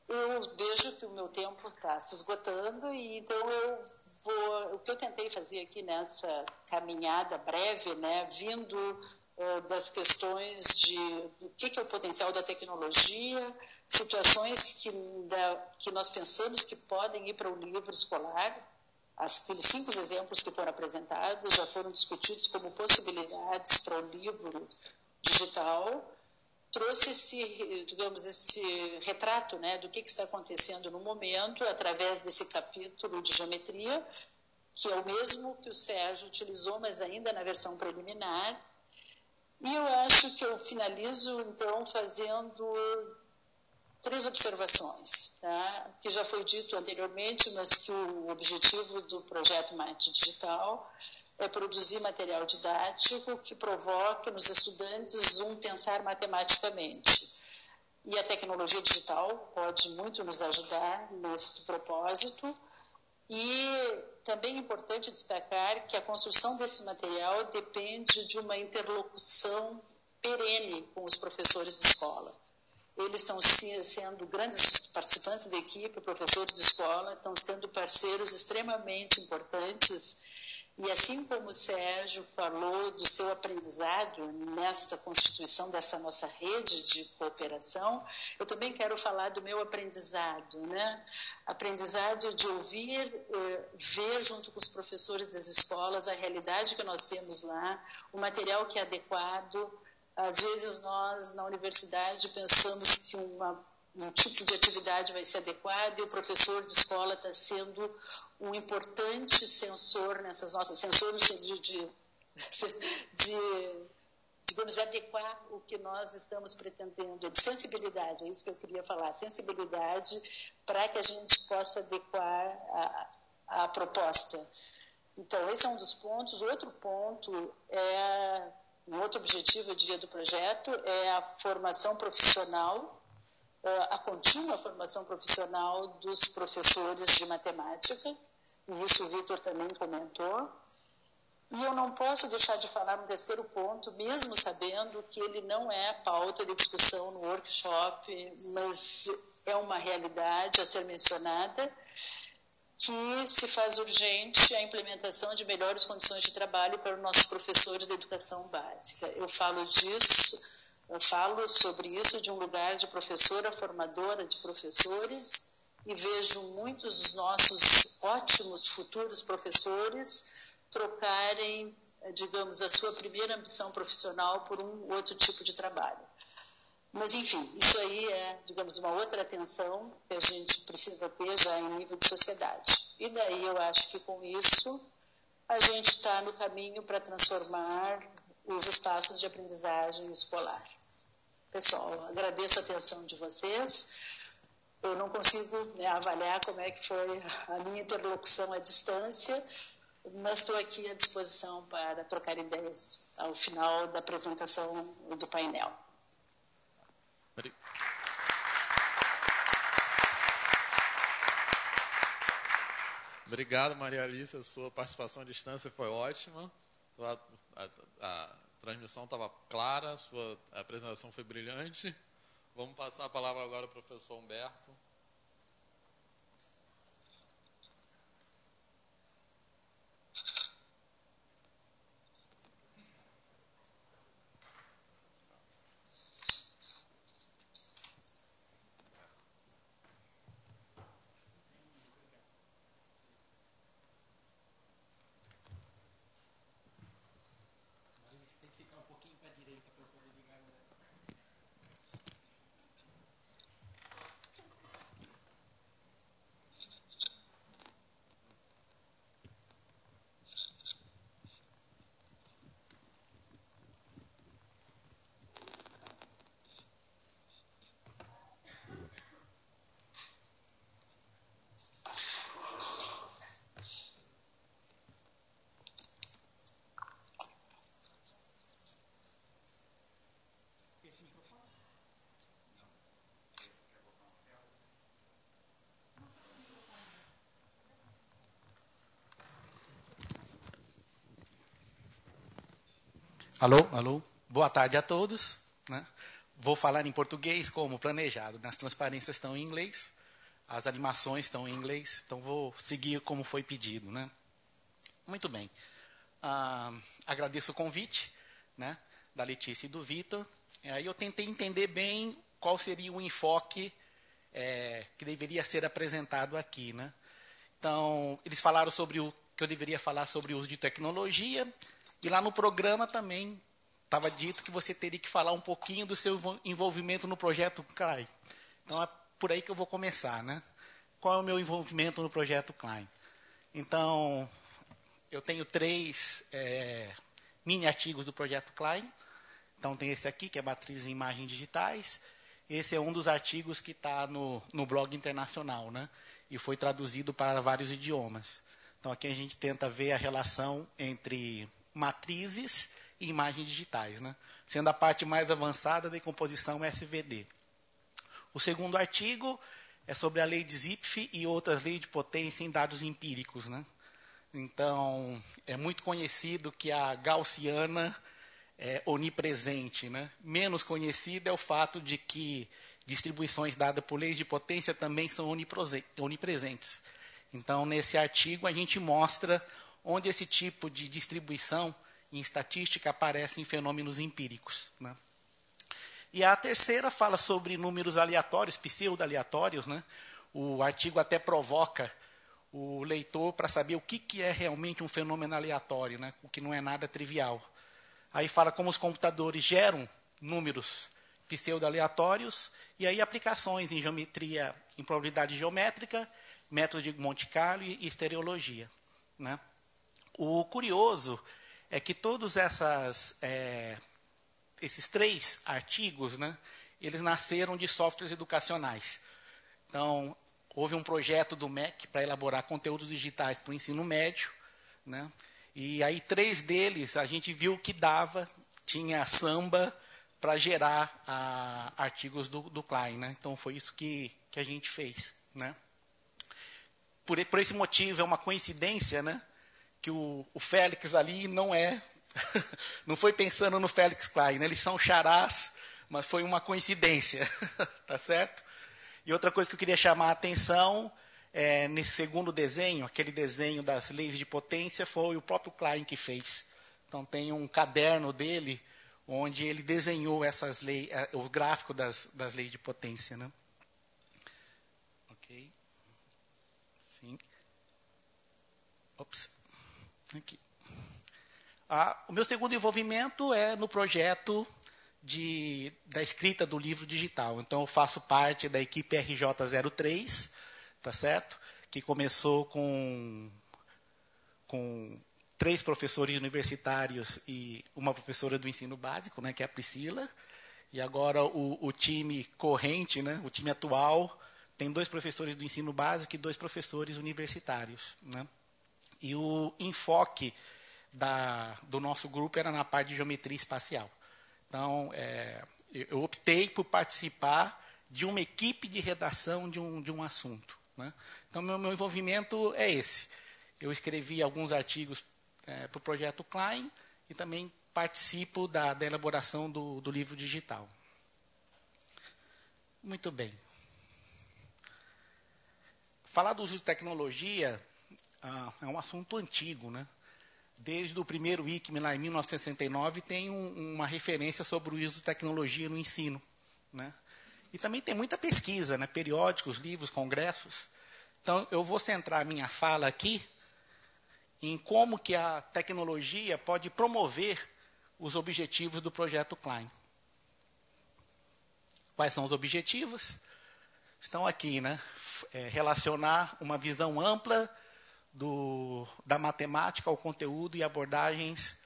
Eu vejo que o meu tempo está se esgotando, e então o que eu tentei fazer aqui nessa caminhada breve, né, vindo das questões do que é o potencial da tecnologia, situações que nós pensamos que podem ir para o livro escolar. Aqueles 5 exemplos que foram apresentados já foram discutidos como possibilidades para o livro digital, trouxe esse retrato, né, do que está acontecendo no momento, através desse capítulo de geometria, que é o mesmo que o Sérgio utilizou, mas ainda na versão preliminar. E eu acho que eu finalizo, então, fazendo 3 observações, tá? Que já foi dito anteriormente, mas que o objetivo do projeto Mate Digital é produzir material didático que provoque nos estudantes um pensar matematicamente. E a tecnologia digital pode muito nos ajudar nesse propósito. E também é importante destacar que a construção desse material depende de uma interlocução perene com os professores de escola. Eles estão sendo grandes participantes da equipe, professores de escola, estão sendo parceiros extremamente importantes. E assim como o Sérgio falou do seu aprendizado nessa constituição dessa nossa rede de cooperação, eu também quero falar do meu aprendizado, né? Aprendizado de ouvir, ver junto com os professores das escolas a realidade que nós temos lá, o material que é adequado. Às vezes nós, na universidade, pensamos que um tipo de atividade vai ser adequado e o professor de escola está sendo um importante sensor nessas nossas... Sensor no sentido digamos, adequar o que nós estamos pretendendo, de sensibilidade, é isso que eu queria falar, sensibilidade para que a gente possa adequar a proposta. Então, esse é um dos pontos. O outro ponto um outro objetivo, eu diria, do projeto é a formação profissional, a contínua formação profissional dos professores de matemática, e isso o Vitor também comentou. E eu não posso deixar de falar no terceiro ponto, mesmo sabendo que ele não é pauta de discussão no workshop, mas é uma realidade a ser mencionada, que se faz urgente a implementação de melhores condições de trabalho para os nossos professores da educação básica. Eu falo sobre isso de um lugar de professora formadora de professores e vejo muitos dos nossos ótimos futuros professores trocarem, digamos, a sua primeira ambição profissional por um outro tipo de trabalho. Mas, enfim, isso aí é, digamos, uma outra atenção que a gente precisa ter já em nível de sociedade. E daí eu acho que com isso a gente está no caminho para transformar os espaços de aprendizagem escolar. Pessoal, agradeço a atenção de vocês. Eu não consigo avaliar como é que foi a minha interlocução à distância, mas estou aqui à disposição para trocar ideias ao final da apresentação do painel. Obrigado, Maria Alice. A sua participação à distância foi ótima. A transmissão estava clara, a sua apresentação foi brilhante. Vamos passar a palavra agora ao professor Humberto. Alô, alô. Boa tarde a todos. Né? Vou falar em português como planejado. As transparências estão em inglês, as animações estão em inglês, então vou seguir como foi pedido. Né? Muito bem. Agradeço o convite, né, da Letícia e do Vitor. Aí eu tentei entender bem qual seria o enfoque que deveria ser apresentado aqui. Né? Então, eles falaram sobre o que eu deveria falar sobre o uso de tecnologia. E lá no programa também estava dito que você teria que falar um pouquinho do seu envolvimento no projeto Klein. Então, é por aí que eu vou começar, né? Qual é o meu envolvimento no projeto Klein? Então, eu tenho 3 mini-artigos do projeto Klein. Então, tem esse aqui, que é Matriz em Imagens Digitais. Esse é um dos artigos que está no blog internacional, né? E foi traduzido para vários idiomas. Então, aqui a gente tenta ver a relação entre matrizes e imagens digitais, né? Sendo a parte mais avançada da decomposição SVD. O segundo artigo é sobre a lei de Zipf e outras leis de potência em dados empíricos, né? Então, é muito conhecido que a gaussiana é onipresente, né? Menos conhecido é o fato de que distribuições dadas por leis de potência também são onipresentes. Então, nesse artigo, a gente mostra onde esse tipo de distribuição em estatística aparece em fenômenos empíricos, né? E a terceira fala sobre números aleatórios, pseudo-aleatórios, né? O artigo até provoca o leitor para saber o que é realmente um fenômeno aleatório, né? O que não é nada trivial. Aí fala como os computadores geram números pseudo-aleatórios e aí aplicações em geometria, em probabilidade geométrica, método de Monte Carlo e estereologia, né? O curioso é que todos esses 3 artigos, né, eles nasceram de softwares educacionais. Então, houve um projeto do MEC para elaborar conteúdos digitais para o ensino médio, né? E aí 3 deles a gente viu que dava, tinha samba para gerar artigos do Klein, né? Então foi isso que a gente fez, né? Por esse motivo é uma coincidência, né, que o Félix ali não não foi pensando no Félix Klein, né? Eles são xarás, mas foi uma coincidência, tá certo? E outra coisa que eu queria chamar a atenção nesse segundo desenho, aquele desenho das leis de potência, foi o próprio Klein que fez. Então tem um caderno dele onde ele desenhou essas leis, o gráfico das leis de potência, né? Ok. Sim. Ops. Aqui. O meu segundo envolvimento é no projeto da escrita do livro digital. Então, eu faço parte da equipe RJ03, tá certo? Que começou com 3 professores universitários e uma professora do ensino básico, né, que é a Priscila. E agora o time corrente, né, o time atual, tem 2 professores do ensino básico e 2 professores universitários, né? E o enfoque do nosso grupo era na parte de geometria espacial. Então, eu optei por participar de uma equipe de redação de um assunto, né? Então, meu envolvimento é esse. Eu escrevi alguns artigos para o projeto Klein e também participo da elaboração do livro digital. Muito bem. Falar do uso de tecnologia é um assunto antigo, né? Desde o primeiro ICME, lá em 1969, tem uma referência sobre o uso de tecnologia no ensino, né? E também tem muita pesquisa, né? Periódicos, livros, congressos. Então, eu vou centrar a minha fala aqui em como que a tecnologia pode promover os objetivos do projeto Klein. Quais são os objetivos? Estão aqui, né? Relacionar uma visão ampla da matemática ao conteúdo e abordagens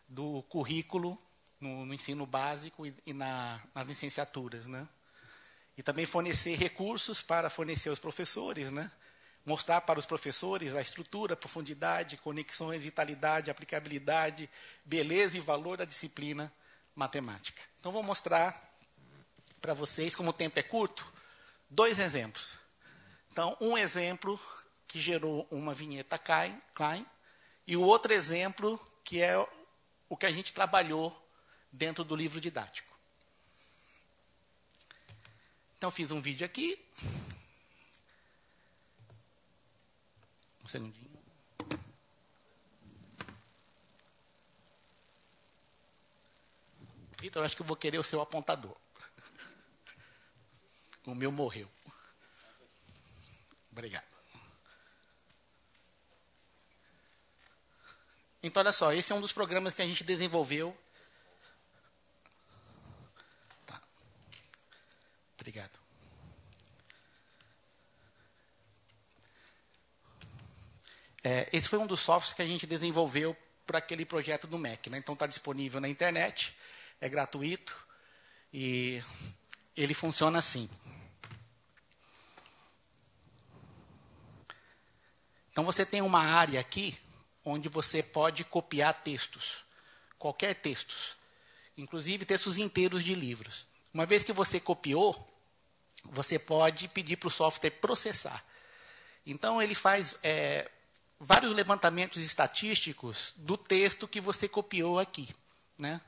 do currículo no ensino básico e nas licenciaturas, né? E também fornecer recursos para fornecer aos professores, né? Mostrar para os professores a estrutura, profundidade, conexões, vitalidade, aplicabilidade, beleza e valor da disciplina matemática. Então, vou mostrar para vocês, como o tempo é curto, 2 exemplos. Então, um exemplo que gerou uma vinheta Klein, e o outro exemplo que é o que a gente trabalhou dentro do livro didático. Então, fiz um vídeo aqui. Um segundinho. Vitor, acho que eu vou querer o seu apontador. O meu morreu. Obrigado. Então, olha só, esse é um dos programas que a gente desenvolveu Obrigado. Esse foi um dos softwares que a gente desenvolveu para aquele projeto do MEC, né? Então está disponível na internet, é gratuito e ele funciona assim. Então você tem uma área aqui onde você pode copiar textos, qualquer textos, inclusive textos inteiros de livros. Uma vez que você copiou, você pode pedir para o software processar. Então ele faz vários levantamentos estatísticos do texto que você copiou aqui, né?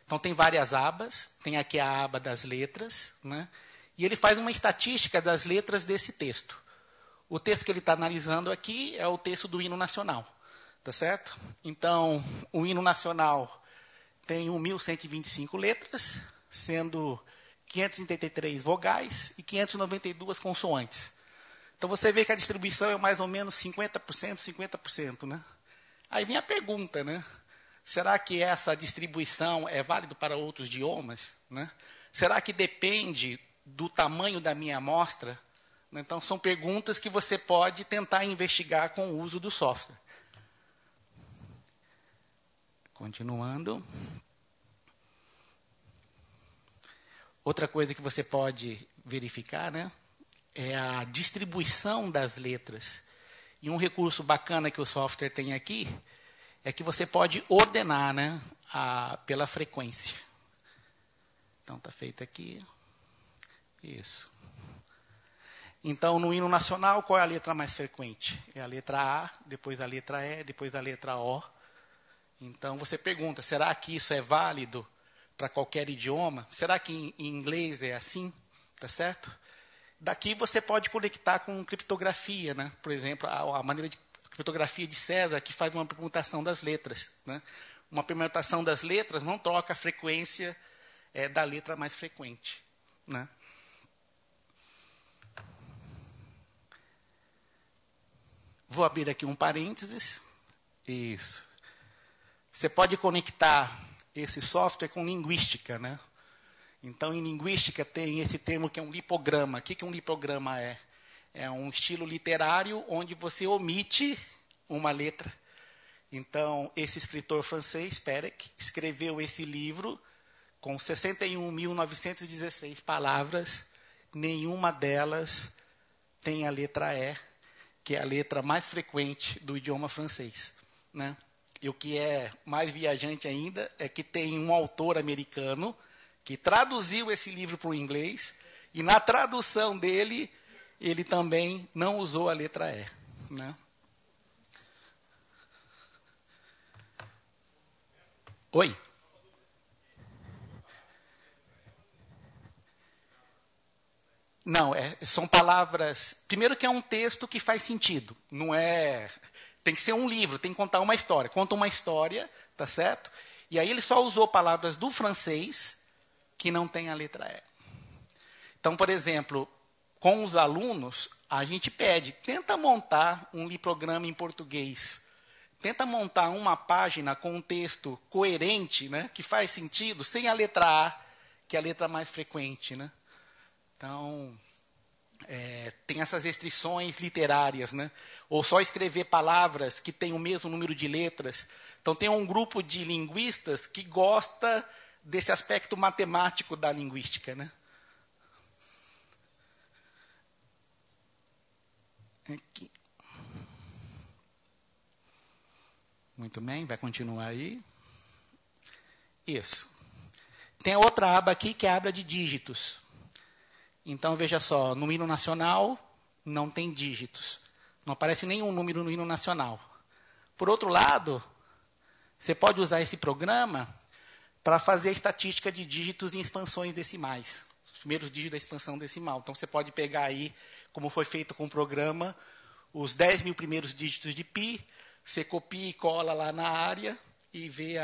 Então tem várias abas, tem aqui a aba das letras, né? E ele faz uma estatística das letras desse texto. O texto que ele está analisando aqui é o texto do hino nacional, tá certo? Então, o hino nacional tem 1.125 letras, sendo 583 vogais e 592 consoantes. Então, você vê que a distribuição é mais ou menos 50%, 50%, né? Aí vem a pergunta, né? Será que essa distribuição é válida para outros idiomas, né? Será que depende do tamanho da minha amostra? Então, são perguntas que você pode tentar investigar com o uso do software. Continuando. Outra coisa que você pode verificar, né, é a distribuição das letras. E um recurso bacana que o software tem aqui é que você pode ordenar, né, pela frequência. Então, está feito aqui. Isso. Então, no hino nacional, qual é a letra mais frequente? É a letra A, depois a letra E, depois a letra O. Então, você pergunta, será que isso é válido para qualquer idioma? Será que em inglês é assim? Tá certo? Daqui você pode conectar com criptografia, né? Por exemplo, a maneira de criptografia de César, que faz uma permutação das letras, né? Uma permutação das letras não troca a frequência da letra mais frequente, né? Vou abrir aqui um parênteses. Isso. Você pode conectar esse software com linguística, né? Então, em linguística tem esse termo que é um lipograma. O que um lipograma é? É um estilo literário onde você omite uma letra. Então, esse escritor francês, Perec, escreveu esse livro com 61.916 palavras. Nenhuma delas tem a letra E, que é a letra mais frequente do idioma francês, né? E o que é mais viajante ainda é que tem um autor americano que traduziu esse livro para o inglês e na tradução dele, ele também não usou a letra E, né? Oi? Não, são palavras... Primeiro que é um texto que faz sentido. Não é... Tem que ser um livro, tem que contar uma história. Conta uma história, tá certo? E aí ele só usou palavras do francês que não tem a letra E. Então, por exemplo, com os alunos, a gente pede, tenta montar um liprograma em português. Tenta montar uma página com um texto coerente, né, que faz sentido, sem a letra A, que é a letra mais frequente, né? Então, tem essas restrições literárias, né? Ou só escrever palavras que têm o mesmo número de letras. Então, tem um grupo de linguistas que gosta desse aspecto matemático da linguística, né? Aqui. Muito bem, vai continuar aí. Isso. Tem outra aba aqui, que é a aba de dígitos. Então, veja só, no hino nacional não tem dígitos. Não aparece nenhum número no hino nacional. Por outro lado, você pode usar esse programa para fazer a estatística de dígitos em expansões decimais. Os primeiros dígitos da expansão decimal. Então, você pode pegar aí, como foi feito com o programa, os 10.000 primeiros dígitos de π, você copia e cola lá na área e vê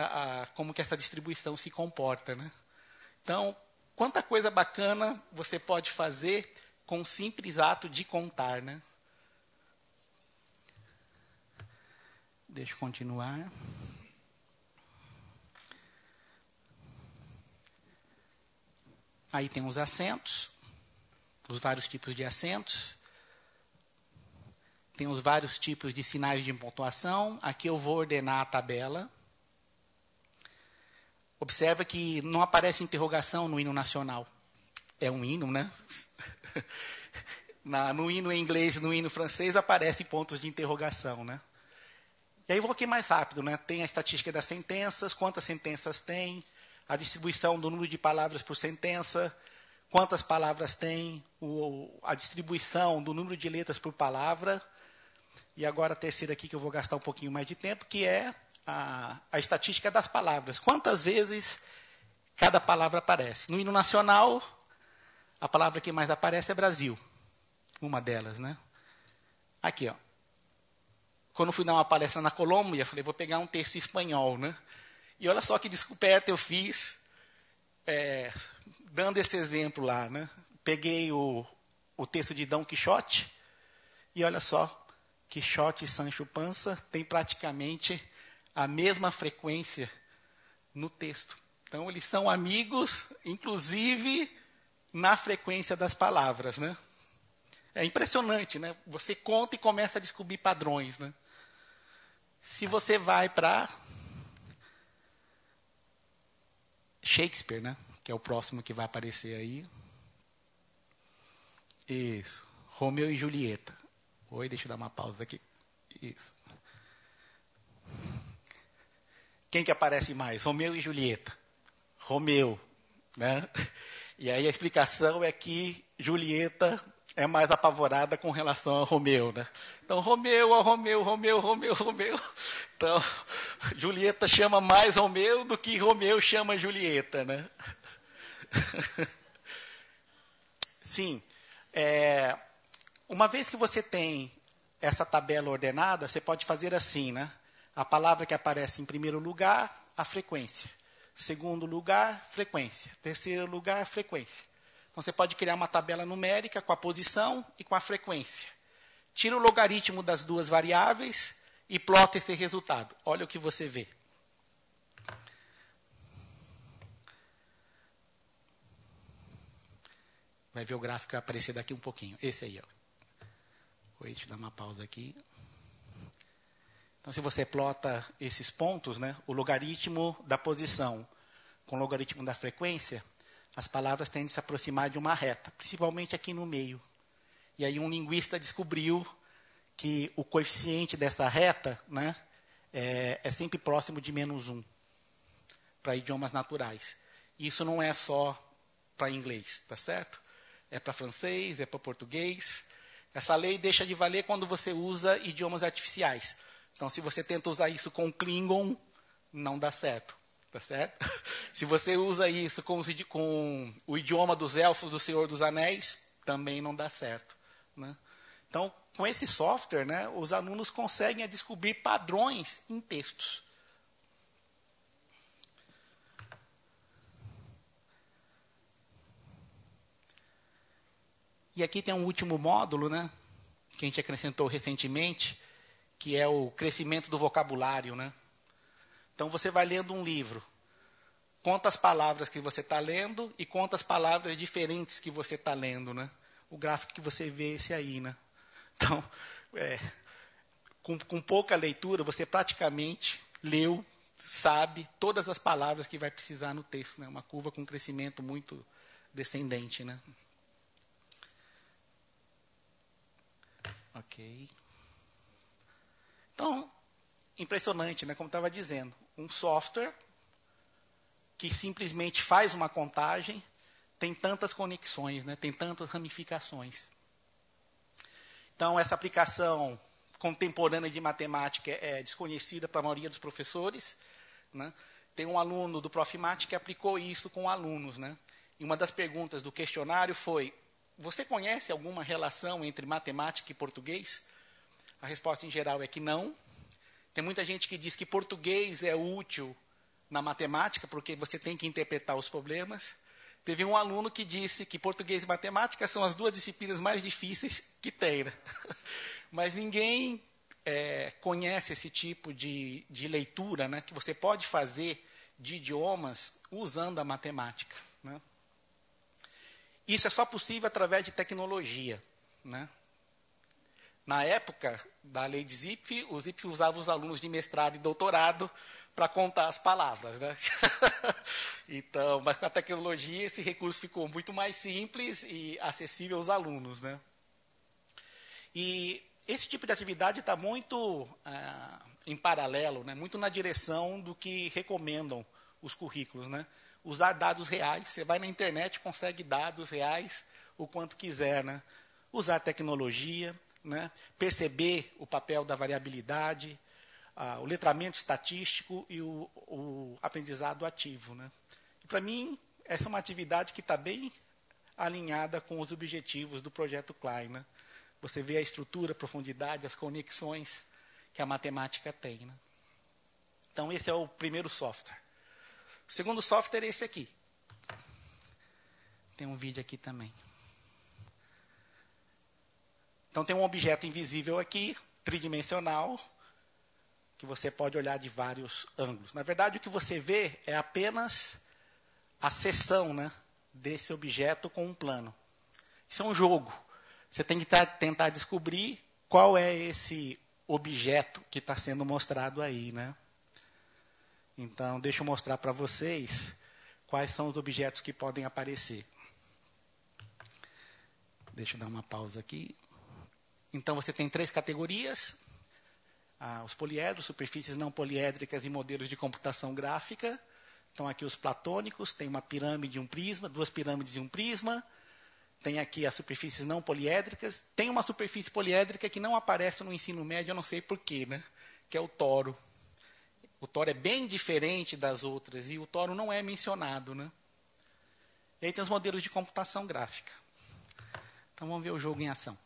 como que essa distribuição se comporta, né? Então, quanta coisa bacana você pode fazer com o simples ato de contar, né? Deixa eu continuar. Aí tem os acentos. os vários tipos de acentos. Tem os vários tipos de sinais de pontuação. Aqui eu vou ordenar a tabela. Observa que não aparece interrogação no hino nacional. É um hino, né? No hino em inglês e no hino francês aparecem pontos de interrogação, né? E aí eu vou aqui mais rápido, né? Tem a estatística das sentenças, quantas sentenças tem, a distribuição do número de palavras por sentença, quantas palavras tem, a distribuição do número de letras por palavra. E agora a terceira aqui, que eu vou gastar um pouquinho mais de tempo, que é a estatística das palavras. Quantas vezes cada palavra aparece? No hino nacional, a palavra que mais aparece é Brasil. Uma delas, né? Aqui, ó. Quando fui dar uma palestra na Colômbia, falei, vou pegar um texto em espanhol, né? E olha só que descoberta eu fiz, dando esse exemplo lá, né? Peguei o texto de Dom Quixote, e olha só, Quixote e Sancho Panza têm praticamente a mesma frequência no texto. Então, eles são amigos, inclusive na frequência das palavras, né? É impressionante, né? Você conta e começa a descobrir padrões, né? Se você vai para Shakespeare, né? Que é o próximo que vai aparecer aí. Isso. Romeu e Julieta. Oi, deixa eu dar uma pausa aqui. Isso. Quem que aparece mais? Romeu e Julieta. Romeu, né? E aí a explicação é que Julieta é mais apavorada com relação a Romeu, né? Então, Romeu. Então, Julieta chama mais Romeu do que Romeu chama Julieta, né? Sim. Uma vez que você tem essa tabela ordenada, você pode fazer assim, né? A palavra que aparece em primeiro lugar, a frequência. Segundo lugar, frequência. Terceiro lugar, frequência. Então, você pode criar uma tabela numérica com a posição e com a frequência. Tira o logaritmo das duas variáveis e plota esse resultado. Olha o que você vê. Vai ver o gráfico aparecer daqui um pouquinho. Esse aí, ó. Deixa eu dar uma pausa aqui. Então, se você plota esses pontos, né, o logaritmo da posição com o logaritmo da frequência, as palavras tendem a se aproximar de uma reta, principalmente aqui no meio. E aí um linguista descobriu que o coeficiente dessa reta, né, é sempre próximo de -1 para idiomas naturais. Isso não é só para inglês, tá certo? É para francês, é para português. Essa lei deixa de valer quando você usa idiomas artificiais. Então, se você tenta usar isso com Klingon, não dá certo. Tá certo? Se você usa isso com o idioma dos elfos do Senhor dos Anéis, também não dá certo, né? Então, com esse software, né, os alunos conseguem descobrir padrões em textos. E aqui tem um último módulo, né, que a gente acrescentou recentemente, que é o crescimento do vocabulário, né? Então, você vai lendo um livro, conta as palavras que você está lendo e conta as palavras diferentes que você está lendo, né? O gráfico que você vê é esse aí, né? Então, com pouca leitura, você praticamente leu, sabe todas as palavras que vai precisar no texto, né? Uma curva com crescimento muito descendente, né? Ok. Então, impressionante, né? Como estava dizendo, um software que simplesmente faz uma contagem tem tantas conexões, né? Tem tantas ramificações. Então, essa aplicação contemporânea de matemática é desconhecida para a maioria dos professores, né? Tem um aluno do Profimat que aplicou isso com alunos, né? E uma das perguntas do questionário foi: você conhece alguma relação entre matemática e português? A resposta em geral é que não. Tem muita gente que diz que português é útil na matemática, porque você tem que interpretar os problemas. Teve um aluno que disse que português e matemática são as duas disciplinas mais difíceis que tem, né? Mas ninguém conhece esse tipo de leitura, né, que você pode fazer de idiomas usando a matemática, né? isso é só possível através de tecnologia, né? Na época da lei de Zipf, o Zipf usava os alunos de mestrado e doutorado para contar as palavras, né? Então, mas com a tecnologia esse recurso ficou muito mais simples e acessível aos alunos, né? E esse tipo de atividade está muito em paralelo, né? Muito na direção do que recomendam os currículos, né? Usar dados reais, você vai na internet, consegue dados reais o quanto quiser, né? Usar tecnologia, né? Perceber o papel da variabilidade, o letramento estatístico e o aprendizado ativo, né? Para mim, essa é uma atividade que está bem alinhada com os objetivos do projeto Klein, né? Você vê a estrutura, a profundidade, as conexões que a matemática tem, né? Então, esse é o primeiro software. O segundo software é esse aqui. Tem um vídeo aqui também. Então, tem um objeto invisível aqui, tridimensional, que você pode olhar de vários ângulos. Na verdade, o que você vê é apenas a seção, né, desse objeto com um plano. Isso é um jogo. Você tem que tentar descobrir qual é esse objeto que está sendo mostrado aí, né? Então, deixa eu mostrar para vocês quais são os objetos que podem aparecer. Deixa eu dar uma pausa aqui. Então, você tem 3 categorias. Os poliedros, superfícies não poliédricas e modelos de computação gráfica. Então, aqui os platônicos, tem uma pirâmide e um prisma, 2 pirâmides e um prisma. Tem aqui as superfícies não poliédricas. Tem uma superfície poliédrica que não aparece no ensino médio, eu não sei porquê, né? Que é o toro. O toro é bem diferente das outras e o toro não é mencionado, né? E aí tem os modelos de computação gráfica. Então, vamos ver o jogo em ação.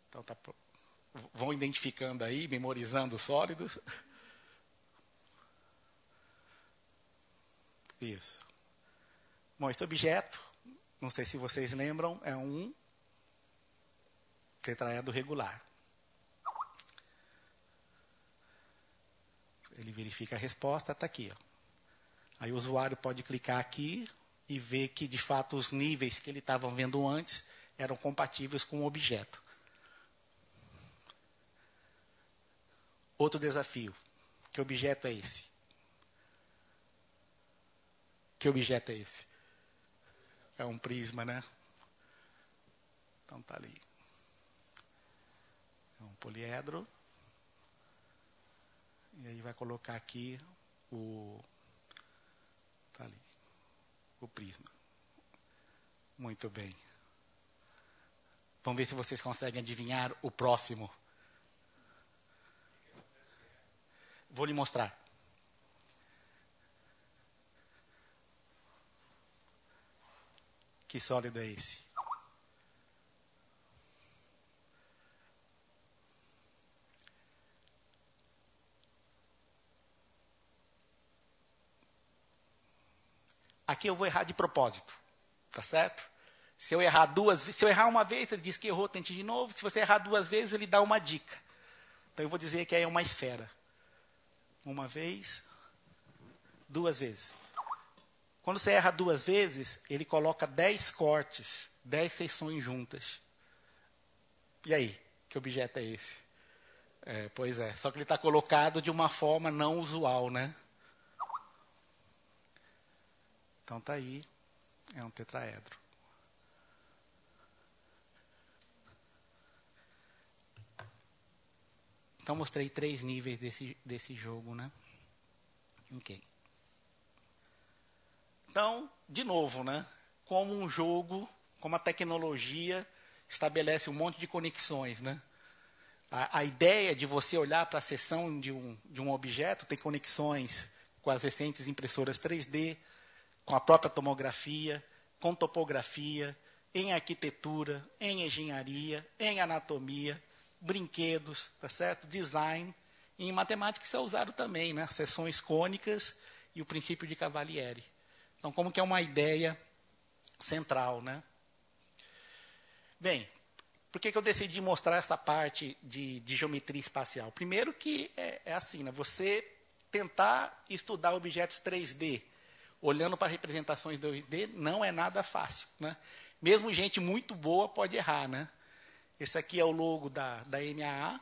Então, vão identificando aí, memorizando os sólidos. Isso. Bom, esse objeto, não sei se vocês lembram, é um tetraedro regular. Ele verifica a resposta, está aqui. Ó. Aí o usuário pode clicar aqui e ver que, de fato, os níveis que ele estava vendo antes eram compatíveis com o objeto. Outro desafio. Que objeto é esse? Que objeto é esse? É um prisma, né? Então está ali. É um poliedro. E aí vai colocar aqui está ali. O prisma. Muito bem. Vamos ver se vocês conseguem adivinhar o próximo. Vou lhe mostrar. Que sólido é esse? Aqui eu vou errar de propósito, tá certo? Se eu errar uma vez, ele diz que errou, tente de novo. Se você errar 2 vezes, ele dá uma dica. Então eu vou dizer que é uma esfera. 1 vez, 2 vezes. Quando você erra 2 vezes, ele coloca 10 cortes, 10 seções juntas. E aí, que objeto é esse? Pois é, só que ele está colocado de uma forma não usual, né? Então está aí, é um tetraedro. Então mostrei 3 níveis desse jogo, né? Ok. Então, de novo, né? Como um jogo, como a tecnologia estabelece um monte de conexões, né? A ideia de você olhar para a seção de um objeto tem conexões com as recentes impressoras 3D, com a própria tomografia, com topografia, em arquitetura, em engenharia, em anatomia, brinquedos, tá certo? Design. E em matemática isso é usado também, né? Seções cônicas e o princípio de Cavalieri. Então, como que é uma ideia central, né? Bem, por que eu decidi mostrar essa parte de geometria espacial? Primeiro que é assim, né? Você tentar estudar objetos 3D, olhando para representações 2D, não é nada fácil, né? Mesmo gente muito boa pode errar, né? Esse aqui é o logo da MAA,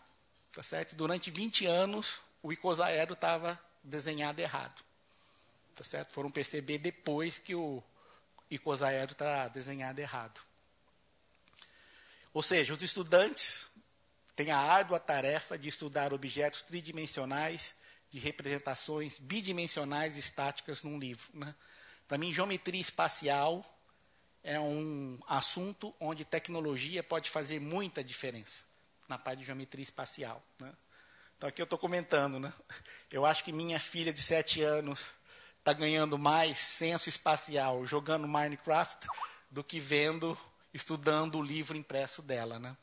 tá certo? Durante 20 anos, o icosaedro estava desenhado errado, tá certo? Foram perceber depois que o icosaedro está desenhado errado. Ou seja, os estudantes têm a árdua tarefa de estudar objetos tridimensionais de representações bidimensionais estáticas num livro, né? Para mim, geometria espacial é um assunto onde tecnologia pode fazer muita diferença na parte de geometria espacial, né? Então, aqui eu estou comentando, né? Eu acho que minha filha de 7 anos está ganhando mais senso espacial jogando Minecraft do que estudando o livro impresso dela, né?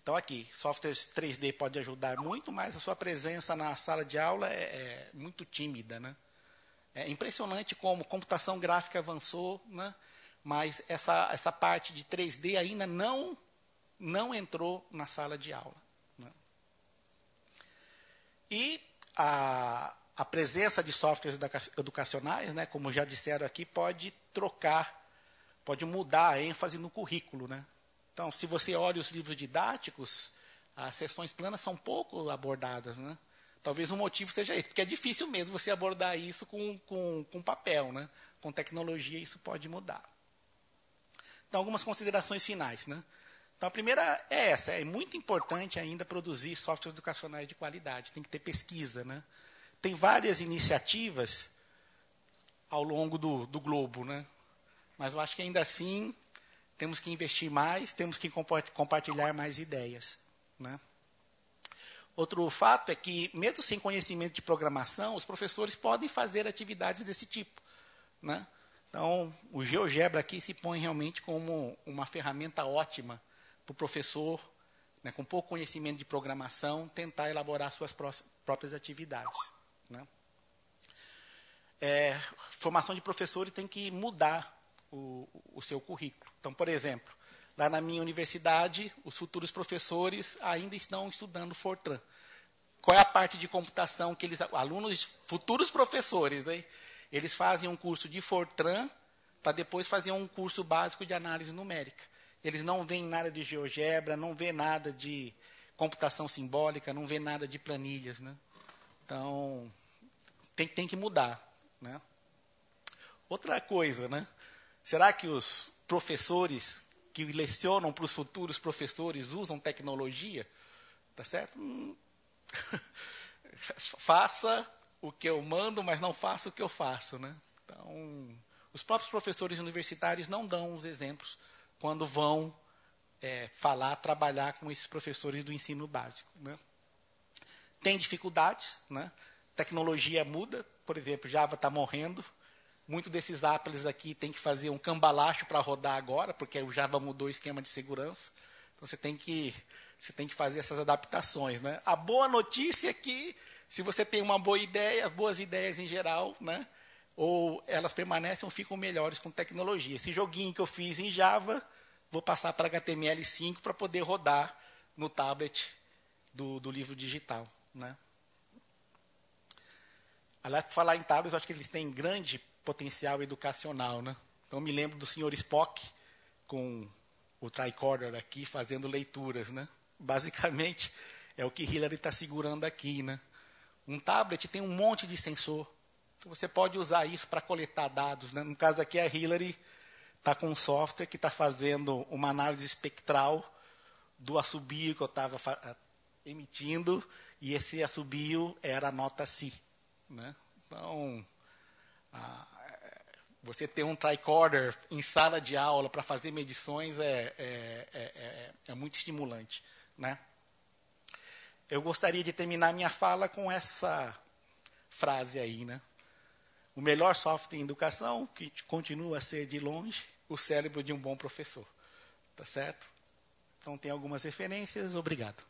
Então, aqui, softwares 3D pode ajudar muito, mas a sua presença na sala de aula é muito tímida, né? É impressionante como computação gráfica avançou, né? Mas essa parte de 3D ainda não entrou na sala de aula, né? E a presença de softwares educacionais, né, como já disseram aqui, pode mudar a ênfase no currículo, né? Então, se você olha os livros didáticos, as sessões planas são pouco abordadas, né? Talvez o motivo seja esse, porque é difícil mesmo você abordar isso com papel, né? Com tecnologia isso pode mudar. Então, algumas considerações finais, né? Então, a primeira é essa, é muito importante ainda produzir softwares educacionais de qualidade, tem que ter pesquisa, né? Tem várias iniciativas ao longo do globo, né? Mas eu acho que ainda assim temos que investir mais, temos que compartilhar mais ideias, né? Outro fato é que, mesmo sem conhecimento de programação, os professores podem fazer atividades desse tipo, né? Então, o GeoGebra aqui se põe realmente como uma ferramenta ótima para o professor, né, com pouco conhecimento de programação, tentar elaborar suas próprias atividades, né? Formação de professores tem que mudar o seu currículo. Então, por exemplo, lá na minha universidade, os futuros professores ainda estão estudando Fortran. Qual é a parte de computação que alunos, futuros professores, né, eles fazem um curso de Fortran para depois fazer um curso básico de análise numérica. Eles não veem nada de GeoGebra, não vê nada de computação simbólica, não vê nada de planilhas, né? Então, tem que mudar, né? Outra coisa, né? Será que os professores que lecionam para os futuros professores usam tecnologia? Tá certo? Faça o que eu mando, mas não faça o que eu faço, né? Então, os próprios professores universitários não dão os exemplos quando vão trabalhar com esses professores do ensino básico, né? Tem dificuldades, né? Tecnologia muda, por exemplo, Java está morrendo. Muitos desses apples aqui tem que fazer um cambalacho para rodar agora, porque o Java mudou o esquema de segurança. Então, você tem que fazer essas adaptações, né? A boa notícia é que, se você tem uma boa ideia, boas ideias em geral, né, ou elas permanecem ou ficam melhores com tecnologia. Esse joguinho que eu fiz em Java, vou passar para HTML5 para poder rodar no tablet do livro digital, né? Aliás, por falar em tablets, eu acho que eles têm grande potencial educacional, né? Então, me lembro do Sr. Spock com o tricorder aqui fazendo leituras, né? Basicamente, é o que Hillary está segurando aqui, né? Um tablet tem um monte de sensor. Então, você pode usar isso para coletar dados, né? No caso aqui, a Hillary está com um software que está fazendo uma análise espectral do assobio que eu estava emitindo, e esse assobio era a nota Si, né? Então, você ter um tricorder em sala de aula para fazer medições é muito estimulante, né? Eu gostaria de terminar minha fala com essa frase aí, né? O melhor software em educação, que continua a ser de longe o cérebro de um bom professor. Tá certo? Então, tem algumas referências. Obrigado.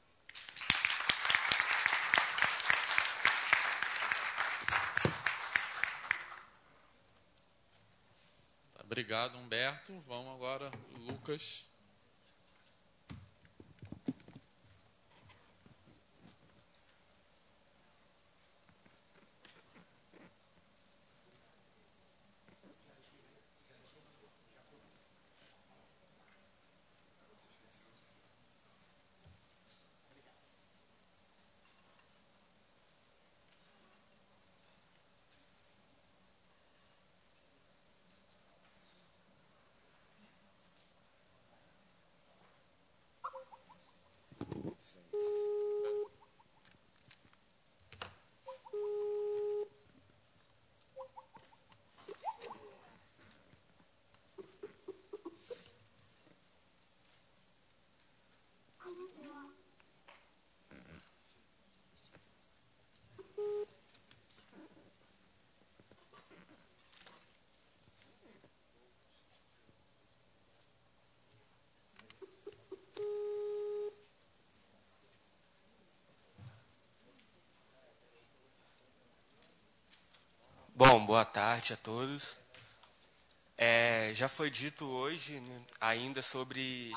Obrigado, Humberto. Vamos agora, Lucas. Bom, boa tarde a todos. Já foi dito hoje, né, ainda sobre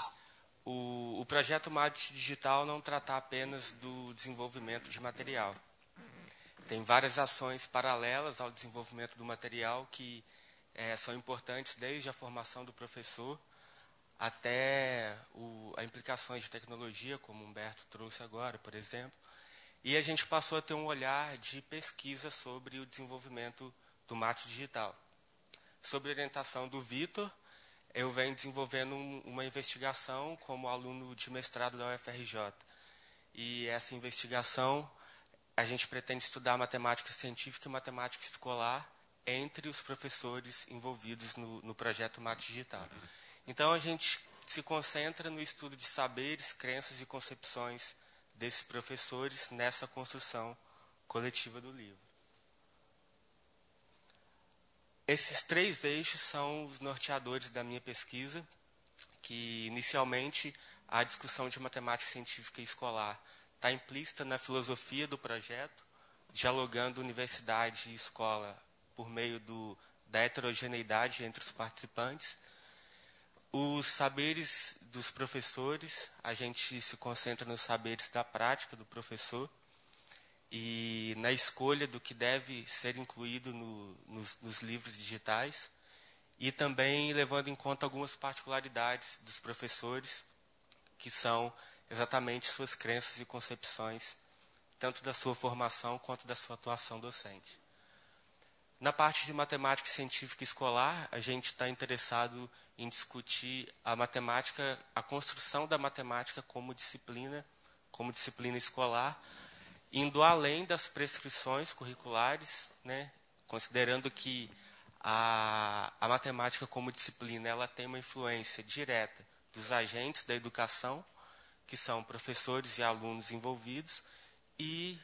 o projeto MAT Digital não tratar apenas do desenvolvimento de material. Tem várias ações paralelas ao desenvolvimento do material que são importantes desde a formação do professor até as implicações de tecnologia, como o Humberto trouxe agora, por exemplo. E a gente passou a ter um olhar de pesquisa sobre o desenvolvimento do MAT Digital. Sob orientação do Vitor, eu venho desenvolvendo uma investigação como aluno de mestrado da UFRJ. E essa investigação, a gente pretende estudar matemática científica e matemática escolar entre os professores envolvidos no projeto MAT Digital. Então, a gente se concentra no estudo de saberes, crenças e concepções desses professores nessa construção coletiva do livro. Esses 3 eixos são os norteadores da minha pesquisa, que inicialmente a discussão de matemática científica e escolar está implícita na filosofia do projeto, dialogando universidade e escola por meio da heterogeneidade entre os participantes. Os saberes dos professores, a gente se concentra nos saberes da prática do professor e na escolha do que deve ser incluído nos livros digitais e também levando em conta algumas particularidades dos professores, que são exatamente suas crenças e concepções, tanto da sua formação quanto da sua atuação docente. Na parte de matemática científica escolar, a gente está interessado em discutir a matemática, a construção da matemática como disciplina escolar, indo além das prescrições curriculares, né, considerando que a matemática como disciplina ela tem uma influência direta dos agentes da educação, que são professores e alunos envolvidos, e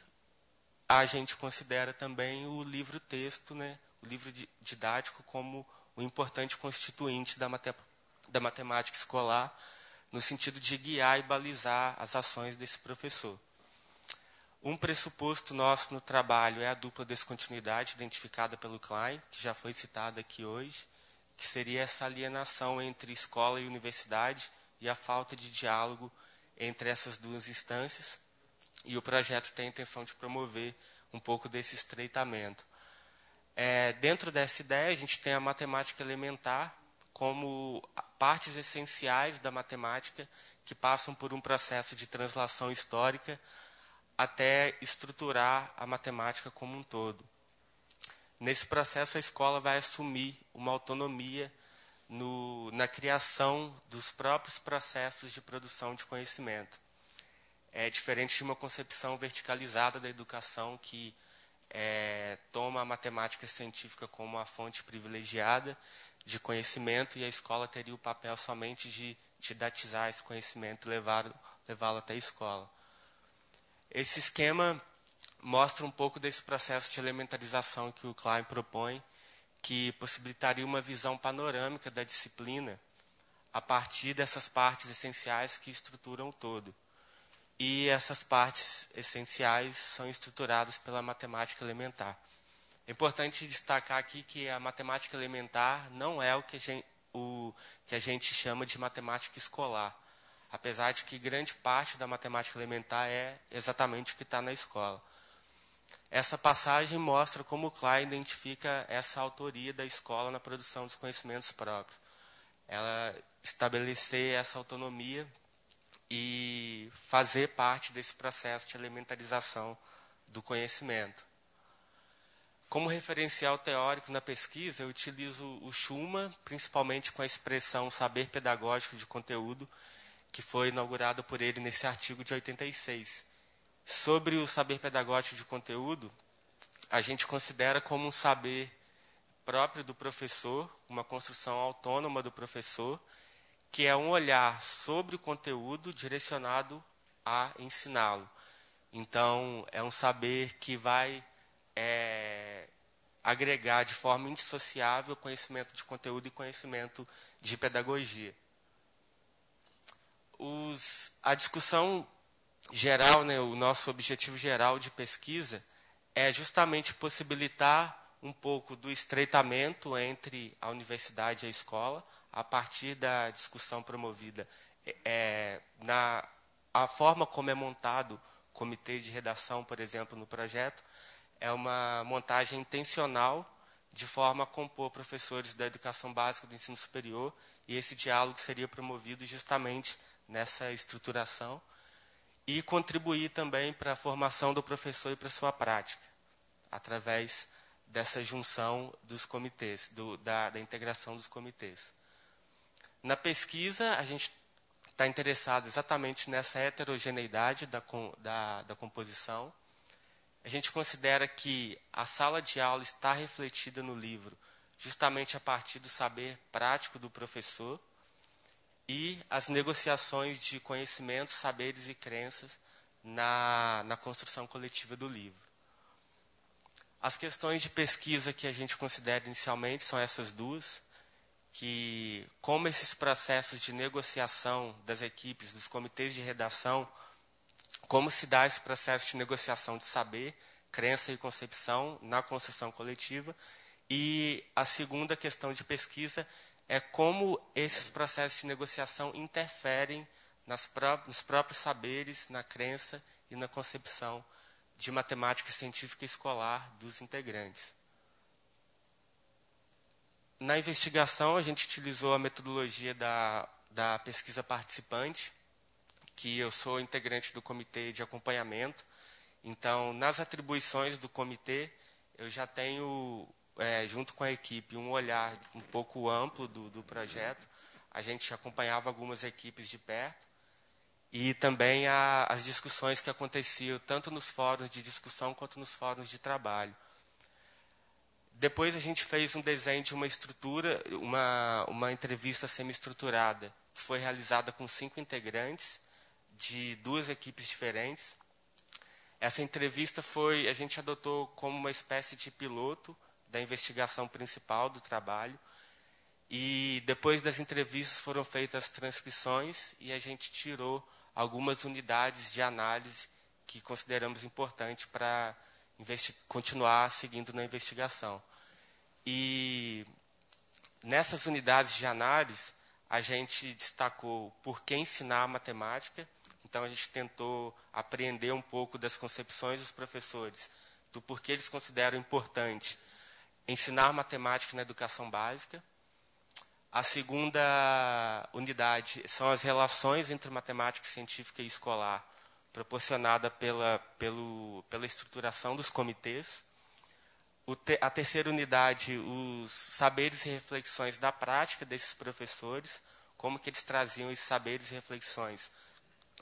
a gente considera também o livro-texto, né, o livro didático, como o importante constituinte da matemática escolar, no sentido de guiar e balizar as ações desse professor. Um pressuposto nosso no trabalho é a dupla descontinuidade identificada pelo Klein, que já foi citada aqui hoje, que seria essa alienação entre escola e universidade e a falta de diálogo entre essas duas instâncias. E o projeto tem a intenção de promover um pouco desse estreitamento. Dentro dessa ideia, a gente tem a matemática elementar como partes essenciais da matemática que passam por um processo de translação histórica até estruturar a matemática como um todo. Nesse processo, a escola vai assumir uma autonomia na criação dos próprios processos de produção de conhecimento. É diferente de uma concepção verticalizada da educação que toma a matemática científica como a fonte privilegiada de conhecimento e a escola teria o papel somente de didatizar esse conhecimento e levá-lo até a escola. Esse esquema mostra um pouco desse processo de elementarização que o Klein propõe, que possibilitaria uma visão panorâmica da disciplina a partir dessas partes essenciais que estruturam o todo. E essas partes essenciais são estruturadas pela matemática elementar. É importante destacar aqui que a matemática elementar não é o que a gente chama de matemática escolar, apesar de que grande parte da matemática elementar é exatamente o que está na escola. Essa passagem mostra como Klein identifica essa autoria da escola na produção dos conhecimentos próprios. Ela estabelecer essa autonomia e fazer parte desse processo de elementarização do conhecimento. Como referencial teórico na pesquisa, eu utilizo o Schumann, principalmente com a expressão saber pedagógico de conteúdo, que foi inaugurado por ele nesse artigo de 86. Sobre o saber pedagógico de conteúdo, a gente considera como um saber próprio do professor, uma construção autônoma do professor, que é um olhar sobre o conteúdo direcionado a ensiná-lo. Então, é um saber que vai agregar de forma indissociável conhecimento de conteúdo e conhecimento de pedagogia. A discussão geral, né, o nosso objetivo geral de pesquisa é justamente possibilitar um pouco do estreitamento entre a universidade e a escola, a partir da discussão promovida a forma como é montado o comitê de redação, por exemplo, no projeto, é uma montagem intencional de forma a compor professores da educação básica do ensino superior, e esse diálogo seria promovido justamente nessa estruturação, e contribuir também para a formação do professor e para a sua prática, através dessa junção dos comitês, da integração dos comitês. Na pesquisa, a gente está interessado exatamente nessa heterogeneidade da composição. A gente considera que a sala de aula está refletida no livro justamente a partir do saber prático do professor e as negociações de conhecimentos, saberes e crenças na construção coletiva do livro. As questões de pesquisa que a gente considera inicialmente são essas duas, que como esses processos de negociação das equipes, dos comitês de redação, como se dá esse processo de negociação de saber, crença e concepção na construção coletiva. E a segunda questão de pesquisa é como esses processos de negociação interferem nos próprios saberes, na crença e na concepção de matemática científica escolar dos integrantes. Na investigação, a gente utilizou a metodologia da pesquisa participante, que eu sou integrante do comitê de acompanhamento. Então, nas atribuições do comitê, eu já tenho, junto com a equipe, um olhar um pouco amplo do projeto. A gente acompanhava algumas equipes de perto. E também as discussões que aconteciam tanto nos fóruns de discussão quanto nos fóruns de trabalho. Depois a gente fez um desenho de uma estrutura, uma entrevista semi-estruturada, que foi realizada com 5 integrantes de 2 equipes diferentes. Essa entrevista a gente adotou como uma espécie de piloto da investigação principal do trabalho. E depois das entrevistas foram feitas as transcrições e a gente tirou algumas unidades de análise que consideramos importante para continuar seguindo na investigação. E nessas unidades de análise, a gente destacou por que ensinar matemática. Então, a gente tentou apreender um pouco das concepções dos professores, do porquê eles consideram importante ensinar matemática na educação básica. A segunda unidade são as relações entre matemática científica e escolar, proporcionada pela estruturação dos comitês. A terceira unidade, os saberes e reflexões da prática desses professores, como que eles traziam esses saberes e reflexões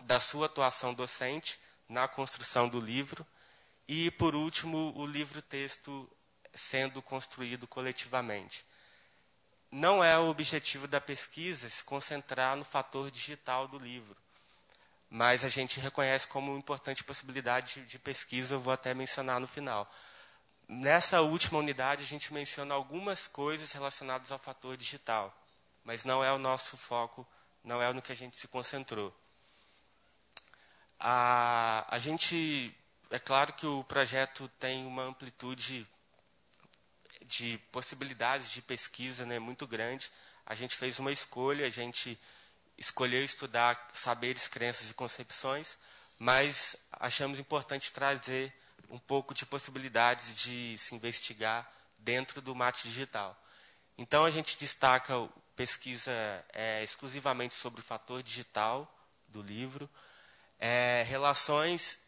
da sua atuação docente na construção do livro. E, por último, o livro-texto sendo construído coletivamente. Não é o objetivo da pesquisa se concentrar no fator digital do livro, mas a gente reconhece como uma importante possibilidade de pesquisa, eu vou até mencionar no final. Nessa última unidade, a gente menciona algumas coisas relacionadas ao fator digital, mas não é o nosso foco, não é no que a gente se concentrou. É claro que o projeto tem uma amplitude de possibilidades de pesquisa, né, muito grande. A gente fez uma escolha, a gente escolheu estudar saberes, crenças e concepções, mas achamos importante trazer um pouco de possibilidades de se investigar dentro do mate digital. Então, a gente destaca pesquisa exclusivamente sobre o fator digital do livro, relações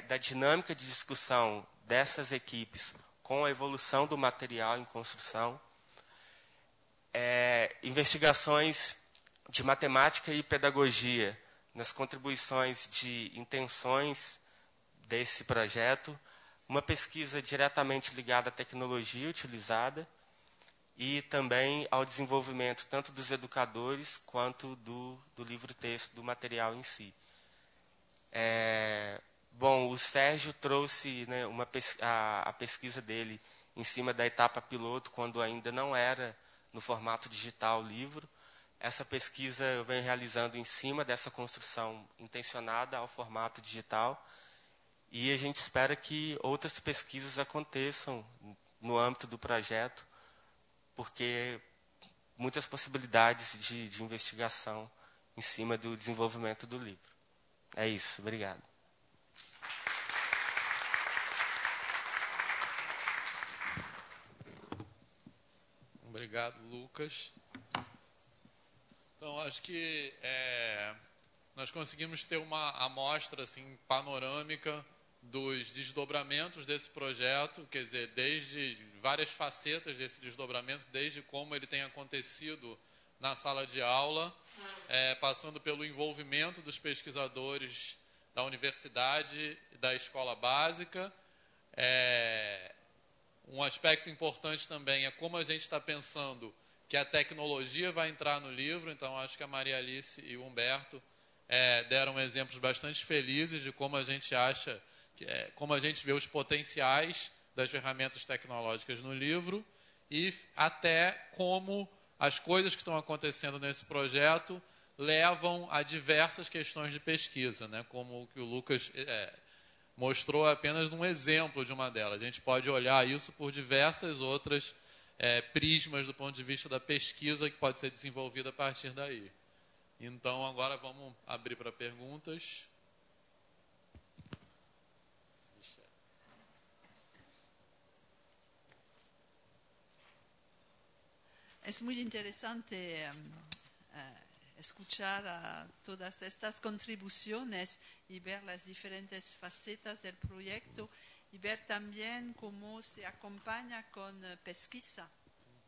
da dinâmica de discussão dessas equipes com a evolução do material em construção, investigações de matemática e pedagogia nas contribuições de intenções desse projeto, uma pesquisa diretamente ligada à tecnologia utilizada e também ao desenvolvimento tanto dos educadores quanto do livro-texto, do material em si. Bom, o Sérgio trouxe, né, a pesquisa dele em cima da etapa piloto, quando ainda não era no formato digital o livro. Essa pesquisa eu venho realizando em cima dessa construção intencionada ao formato digital. E a gente espera que outras pesquisas aconteçam no âmbito do projeto, porque muitas possibilidades de investigação em cima do desenvolvimento do livro. É isso, obrigado. Obrigado, Lucas. Então, acho que nós conseguimos ter uma amostra assim, panorâmica dos desdobramentos desse projeto, quer dizer, desde várias facetas desse desdobramento, desde como ele tem acontecido na sala de aula, passando pelo envolvimento dos pesquisadores da universidade e da escola básica. Um aspecto importante também é como a gente está pensando que a tecnologia vai entrar no livro. Então, acho que a Maria Alice e o Humberto deram exemplos bastante felizes de como a gente acha, como a gente vê os potenciais das ferramentas tecnológicas no livro e até como as coisas que estão acontecendo nesse projeto levam a diversas questões de pesquisa, né? Como o que o Lucas mostrou apenas um exemplo de uma delas. A gente pode olhar isso por diversas outras prismas do ponto de vista da pesquisa que pode ser desenvolvida a partir daí. Então, agora vamos abrir para perguntas. Es muy interesante escuchar todas estas contribuciones y ver las diferentes facetas del proyecto y ver también cómo se acompaña con pesquisa,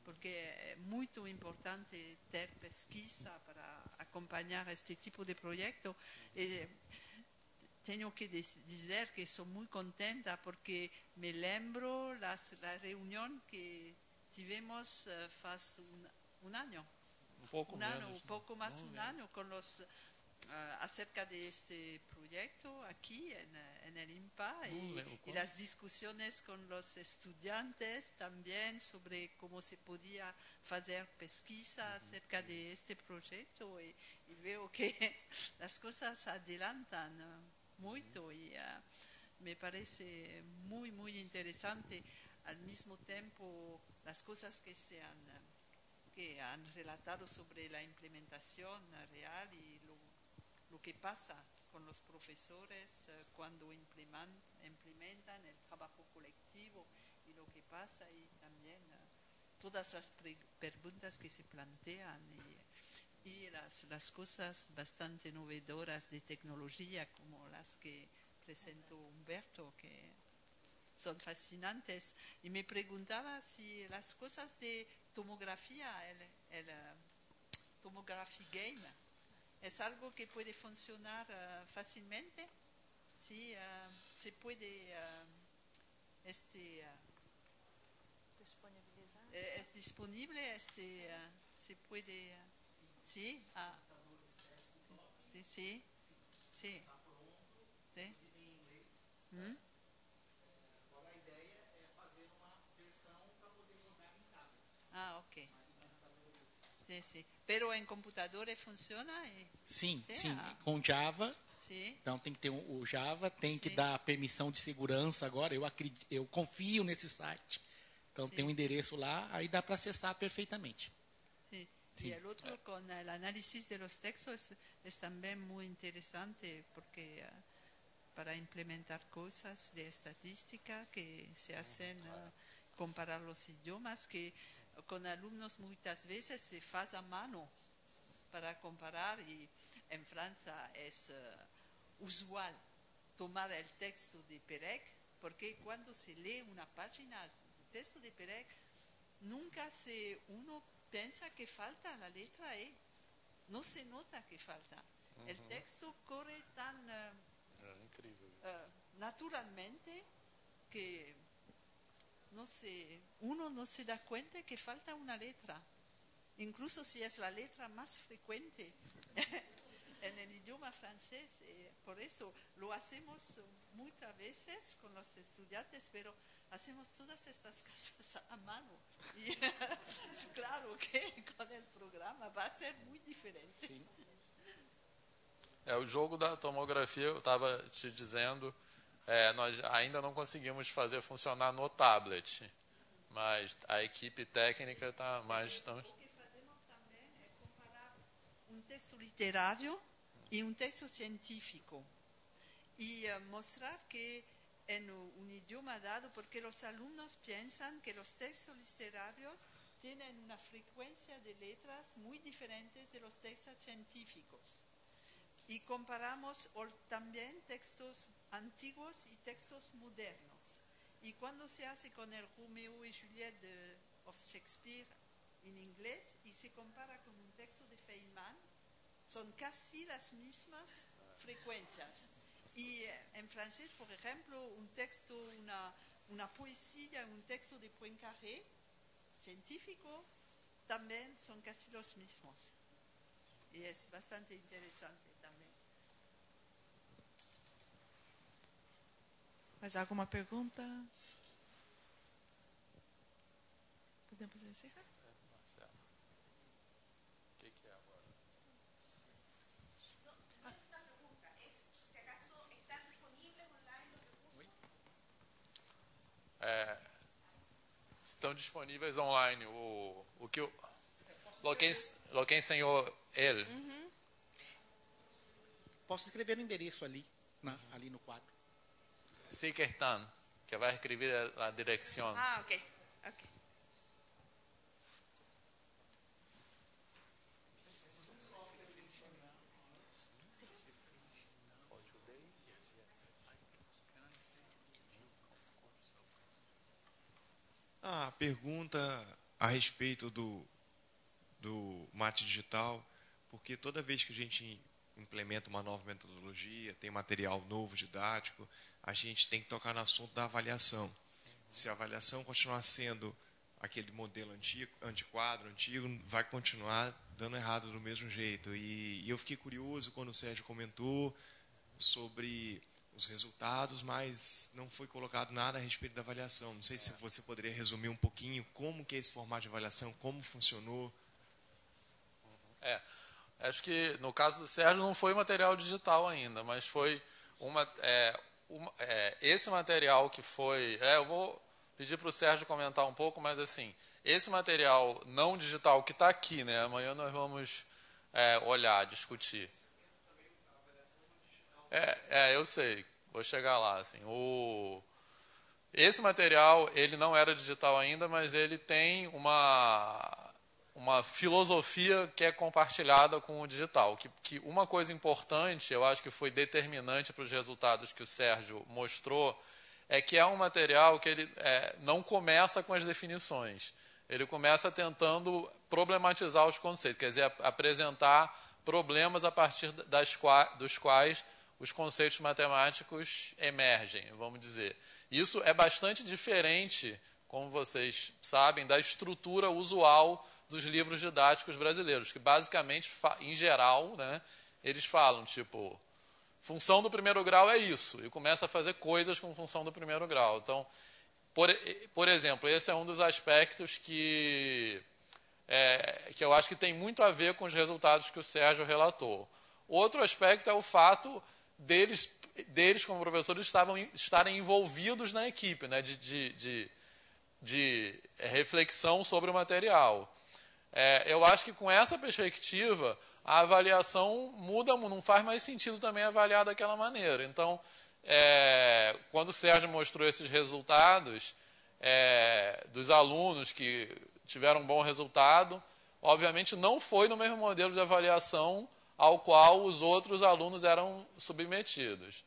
porque es muy importante tener pesquisa para acompañar este tipo de proyecto. Tengo que decir que soy muy contenta porque me lembro la reunión que tivemos hace un año. Un poco más un año con los acerca de este proyecto aquí en el IMPA y las discusiones con los estudiantes también sobre cómo se podía hacer pesquisa acerca de este proyecto y veo que las cosas adelantan mucho y me parece muy muy interesante. Al mismo tiempo, las cosas que han relatado sobre la implementación real y lo que pasa con los profesores cuando implementan el trabajo colectivo y lo que pasa y también todas las preguntas que se plantean y las cosas bastante novedoras de tecnología como las que presentó Humberto, que son fascinantes. Y me preguntaba si las cosas de tomografía, el tomography game, es algo que puede funcionar fácilmente. Sí, se puede disponibilizar. Es disponible, se puede, sí, sí, sí, sí. ¿Mm? Ah, ok. Sí, sí. Pero en computadores funciona? Sim, com Java. Sim. Então tem que ter o Java, tem que dar permissão de segurança agora. Eu confio nesse site. Então tem um endereço lá, aí dá para acessar perfeitamente. Sí. Sí. Y el otro con el análisis de los textos es también muy interesante porque para implementar cosas de estadística que se hacen, comparar los idiomas que con alumnos muchas veces se hace a mano para comparar y en Francia es usual tomar el texto de Perec porque cuando se lee una página del texto de Perec nunca uno piensa que falta la letra E, no se nota que falta. El texto corre tan naturalmente que uno no se da cuenta que falta una letra, incluso si es la letra más frecuente en el idioma francés. Por eso lo hacemos muchas veces con los estudiantes, pero hacemos todas estas cosas a mano. Y es claro que con el programa va a ser muy diferente. Sim. O jogo da tomografia, eu estava te dizendo, nós ainda não conseguimos fazer funcionar no tablet, mas a equipe técnica está mais... O que fazemos também é comparar um texto literário e um texto científico e mostrar que en un idioma dado, porque los alumnos piensan que los textos literarios tienen una frecuencia de letras muy diferentes de los textos científicos. Y comparamos también textos antiguos y textos modernos. Y cuando se hace con el Romeo y Juliette de Shakespeare en inglés y se compara con un texto de Feynman, son casi las mismas frecuencias. Y en francés, por ejemplo, un texto, una poesía, un texto de Poincaré, científico, también son casi los mismos. Y es bastante interesante también. Mais alguma pergunta? Podemos encerrar? Estão disponíveis online o que lo que ensinou ele. Uhum. Posso escrever o endereço ali, ali no quadro. Sí que están, que vai escrever a direção. Ah, ok. Ok. A pergunta a respeito do mate digital, porque toda vez que a gente implementa uma nova metodologia, tem material novo, didático, a gente tem que tocar no assunto da avaliação. Se a avaliação continuar sendo aquele modelo antigo, antiquadro, antigo, vai continuar dando errado do mesmo jeito. E eu fiquei curioso quando o Sérgio comentou sobre os resultados, mas não foi colocado nada a respeito da avaliação. Não sei se você poderia resumir um pouquinho como que é esse formato de avaliação, como funcionou. Acho que no caso do Sérgio não foi material digital ainda, mas foi esse material que foi... eu vou pedir para o Sérgio comentar um pouco, mas assim, esse material não digital que está aqui, né? Amanhã nós vamos olhar, discutir. Eu sei, vou chegar lá. Assim, esse material ele não era digital ainda, mas ele tem uma filosofia que é compartilhada com o digital. Que uma coisa importante, eu acho que foi determinante para os resultados que o Sérgio mostrou, é que é um material que ele não começa com as definições. Ele começa tentando problematizar os conceitos, quer dizer, apresentar problemas a partir dos quais os conceitos matemáticos emergem, vamos dizer. Isso é bastante diferente, como vocês sabem, da estrutura usual dos livros didáticos brasileiros, que basicamente, em geral, né, eles falam, tipo, função do primeiro grau é isso, e começa a fazer coisas com função do primeiro grau. Então, por exemplo, esse é um dos aspectos que eu acho que tem muito a ver com os resultados que o Sérgio relatou. Outro aspecto é o fato deles como professores, estarem envolvidos na equipe, né, de reflexão sobre o material. Eu acho que com essa perspectiva, a avaliação muda, não faz mais sentido também avaliar daquela maneira. Então, quando o Sérgio mostrou esses resultados dos alunos que tiveram um bom resultado, obviamente não foi no mesmo modelo de avaliação ao qual os outros alunos eram submetidos.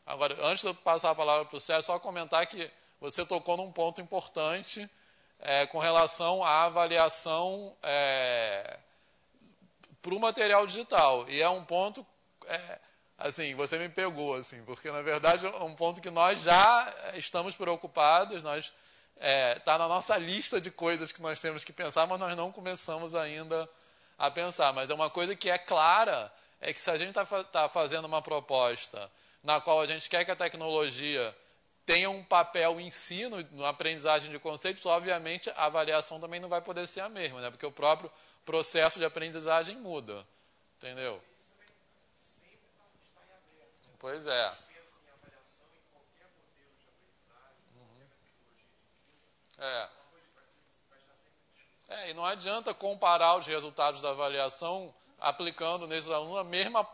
Agora, antes de eu passar a palavra para o Sérgio, só comentar que você tocou num ponto importante com relação à avaliação para o material digital. E é um ponto, assim, você me pegou, assim, porque, na verdade, é um ponto que nós já estamos preocupados, está na nossa lista de coisas que nós temos que pensar, mas nós não começamos ainda a pensar. Mas é uma coisa que é clara, é que se a gente está fazendo uma proposta na qual a gente quer que a tecnologia tenha um papel ensino na aprendizagem de conceitos, obviamente a avaliação também não vai poder ser a mesma, né? Porque o próprio processo de aprendizagem muda. Entendeu? Pois é. E não adianta comparar os resultados da avaliação aplicando nesses alunos a mesma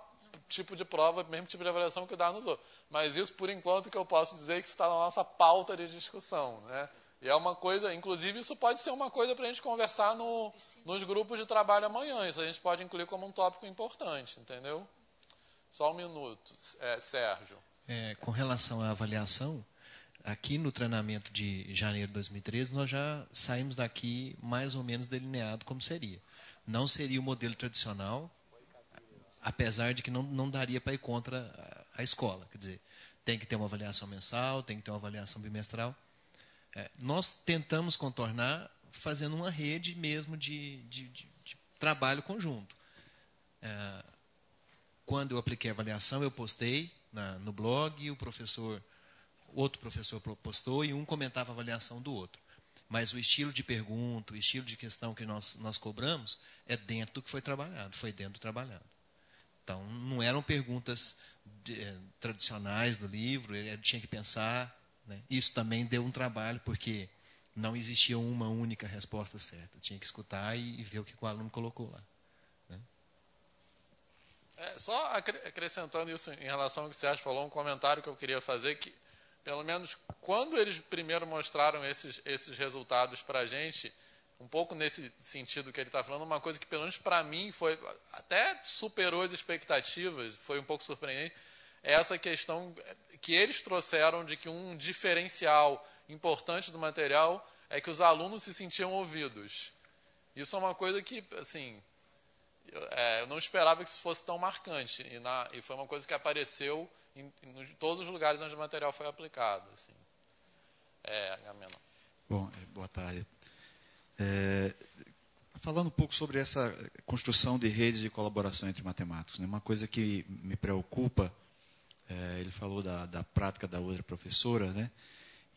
tipo de prova, mesmo tipo de avaliação que dá nos outros. Mas isso, por enquanto, que eu posso dizer que isso está na nossa pauta de discussão, né? E é uma coisa, inclusive, isso pode ser uma coisa para a gente conversar nos grupos de trabalho amanhã. Isso a gente pode incluir como um tópico importante, entendeu? Só um minuto, Sérgio. Com relação à avaliação, aqui no treinamento de janeiro de 2013, nós já saímos daqui mais ou menos delineado como seria. Não seria o modelo tradicional, apesar de que não daria para ir contra a escola. Quer dizer, tem que ter uma avaliação mensal, tem que ter uma avaliação bimestral. Nós tentamos contornar fazendo uma rede mesmo de trabalho conjunto. Quando eu apliquei a avaliação, eu postei no blog, e outro professor postou, e um comentava a avaliação do outro. Mas o estilo de pergunta, o estilo de questão que nós cobramos é dentro do que foi trabalhado, foi dentro do trabalhado. Então, não eram perguntas tradicionais do livro, ele tinha que pensar. Né? Isso também deu um trabalho, porque não existia uma única resposta certa. Tinha que escutar e ver o que o aluno colocou lá. Né? Só acrescentando isso em relação ao que o Sérgio falou, um comentário que eu queria fazer, que, pelo menos, quando eles primeiro mostraram esses resultados para a gente, um pouco nesse sentido que ele está falando, uma coisa que, pelo menos para mim, até superou as expectativas, foi um pouco surpreendente, é essa questão que eles trouxeram de que um diferencial importante do material é que os alunos se sentiam ouvidos. Isso é uma coisa que, assim, eu não esperava que isso fosse tão marcante. E foi uma coisa que apareceu em todos os lugares onde o material foi aplicado. Assim. Gamena. Bom, boa tarde. Falando um pouco sobre essa construção de redes de colaboração entre matemáticos, né? Uma coisa que me preocupa, ele falou da prática da outra professora, né?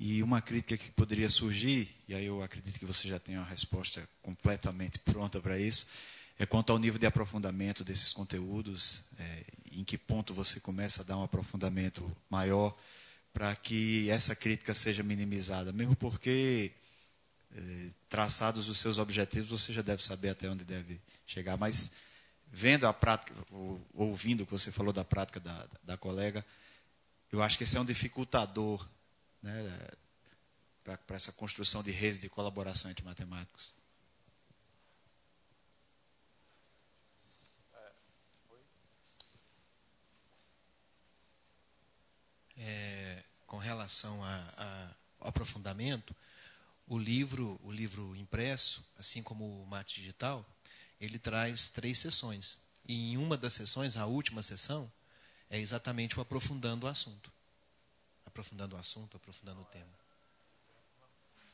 E uma crítica que poderia surgir, e aí eu acredito que você já tem uma resposta completamente pronta para isso, é quanto ao nível de aprofundamento desses conteúdos, em que ponto você começa a dar um aprofundamento maior para que essa crítica seja minimizada, mesmo porque, traçados os seus objetivos, você já deve saber até onde deve chegar, mas vendo a prática, ouvindo o que você falou da prática da colega, eu acho que esse é um dificultador, né, para essa construção de redes de colaboração entre matemáticos. Com relação ao aprofundamento, o livro impresso, assim como o mate digital, ele traz 3 sessões. E em uma das sessões, a última sessão, é exatamente o aprofundando o assunto. Aprofundando o assunto, aprofundando o tema.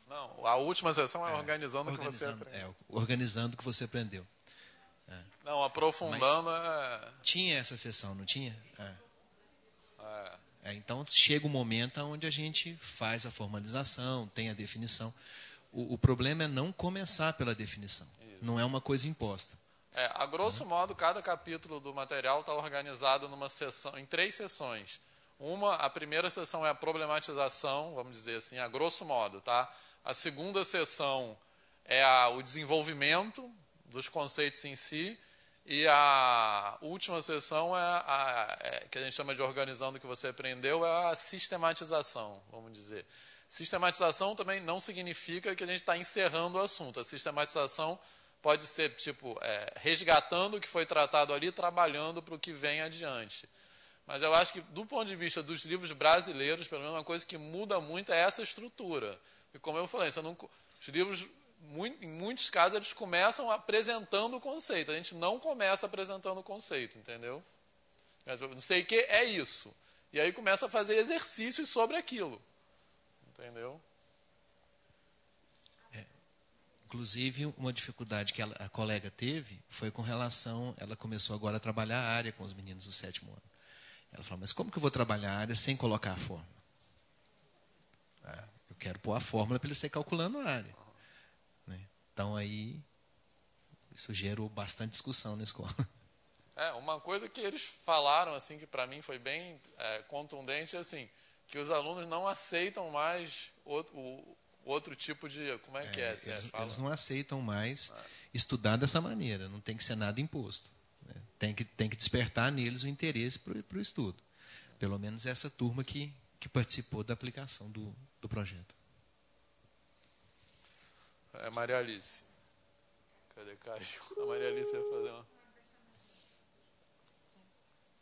Não, a última sessão é organizando o que você aprendeu. Organizando o que você aprendeu. Não, aprofundando. Tinha essa sessão, não tinha? Então, chega um momento onde a gente faz a formalização, tem a definição. O problema é não começar pela definição. Isso. Não é uma coisa imposta. A grosso modo, cada capítulo do material está organizado em 3 sessões. A primeira sessão é a problematização, vamos dizer assim, a grosso modo. Tá? A segunda sessão é o desenvolvimento dos conceitos em si. E a última sessão que a gente chama de organizando o que você aprendeu, é a sistematização, vamos dizer. Sistematização também não significa que a gente está encerrando o assunto. A sistematização pode ser, resgatando o que foi tratado ali, trabalhando para o que vem adiante. Mas eu acho que, do ponto de vista dos livros brasileiros, pelo menos uma coisa que muda muito é essa estrutura. E como eu falei, os livros, em muitos casos, eles começam apresentando o conceito. A gente não começa apresentando o conceito, entendeu? Não sei o que é isso. E aí começa a fazer exercícios sobre aquilo. Entendeu? Inclusive, uma dificuldade que a colega teve foi com relação... Ela começou agora a trabalhar a área com os meninos do 7º ano. Ela falou, mas como que eu vou trabalhar a área sem colocar a fórmula? Eu quero pôr a fórmula para ele ser calculando a área. Então, aí, isso gerou bastante discussão na escola. Uma coisa que eles falaram, assim, que para mim foi bem contundente, é assim, que os alunos não aceitam mais outro tipo de... Como é que é? Eles não aceitam mais estudar dessa maneira, não tem que ser nada imposto. Né? Tem que despertar neles o interesse para o estudo. Pelo menos essa turma que participou da aplicação do projeto. Maria Alice. Cadê Caio? A Maria Alice vai fazer uma...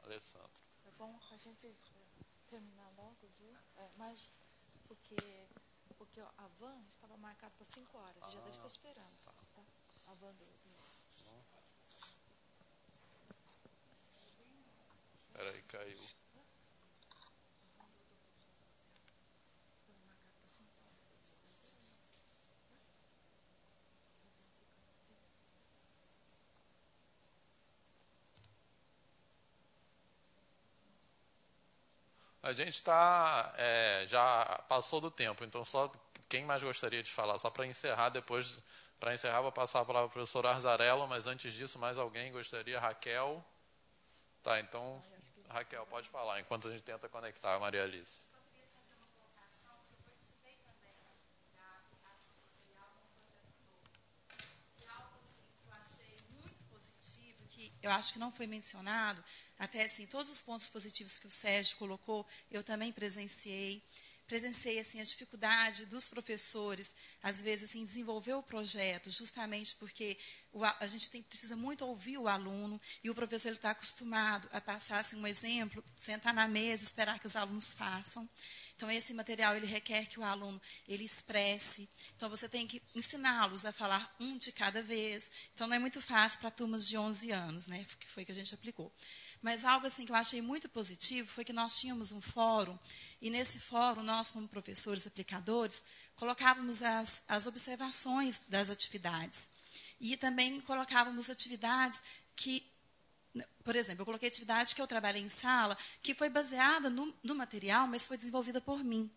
Alessandro. É bom a gente terminar logo, viu? Mas porque a van estava marcada para 5 horas. Já deve estar esperando. Tá? A van dele. Peraí, caiu. A gente está, já passou do tempo, então só quem mais gostaria de falar, só para encerrar, depois, para encerrar, vou passar a palavra para o professor Arzarello, mas antes disso, mais alguém gostaria? Raquel? Tá, então, Raquel, pode falar, enquanto a gente tenta conectar a Maria Alice. Eu acho que não foi mencionado, até assim, todos os pontos positivos que o Sérgio colocou, eu também presenciei assim, a dificuldade dos professores, às vezes, assim, desenvolver o projeto, justamente porque a gente precisa muito ouvir o aluno, e o professor está acostumado a passar assim, um exemplo, sentar na mesa, esperar que os alunos façam. Então, esse material ele requer que o aluno ele expresse. Então, você tem que ensiná-los a falar um de cada vez. Então, não é muito fácil para turmas de 11 anos, né, que foi que a gente aplicou. Mas algo assim que eu achei muito positivo foi que nós tínhamos um fórum, e nesse fórum, nós, como professores aplicadores, colocávamos as observações das atividades. E também colocávamos atividades que... Por exemplo, eu coloquei atividade que eu trabalhei em sala, que foi baseada no material, mas foi desenvolvida por mim.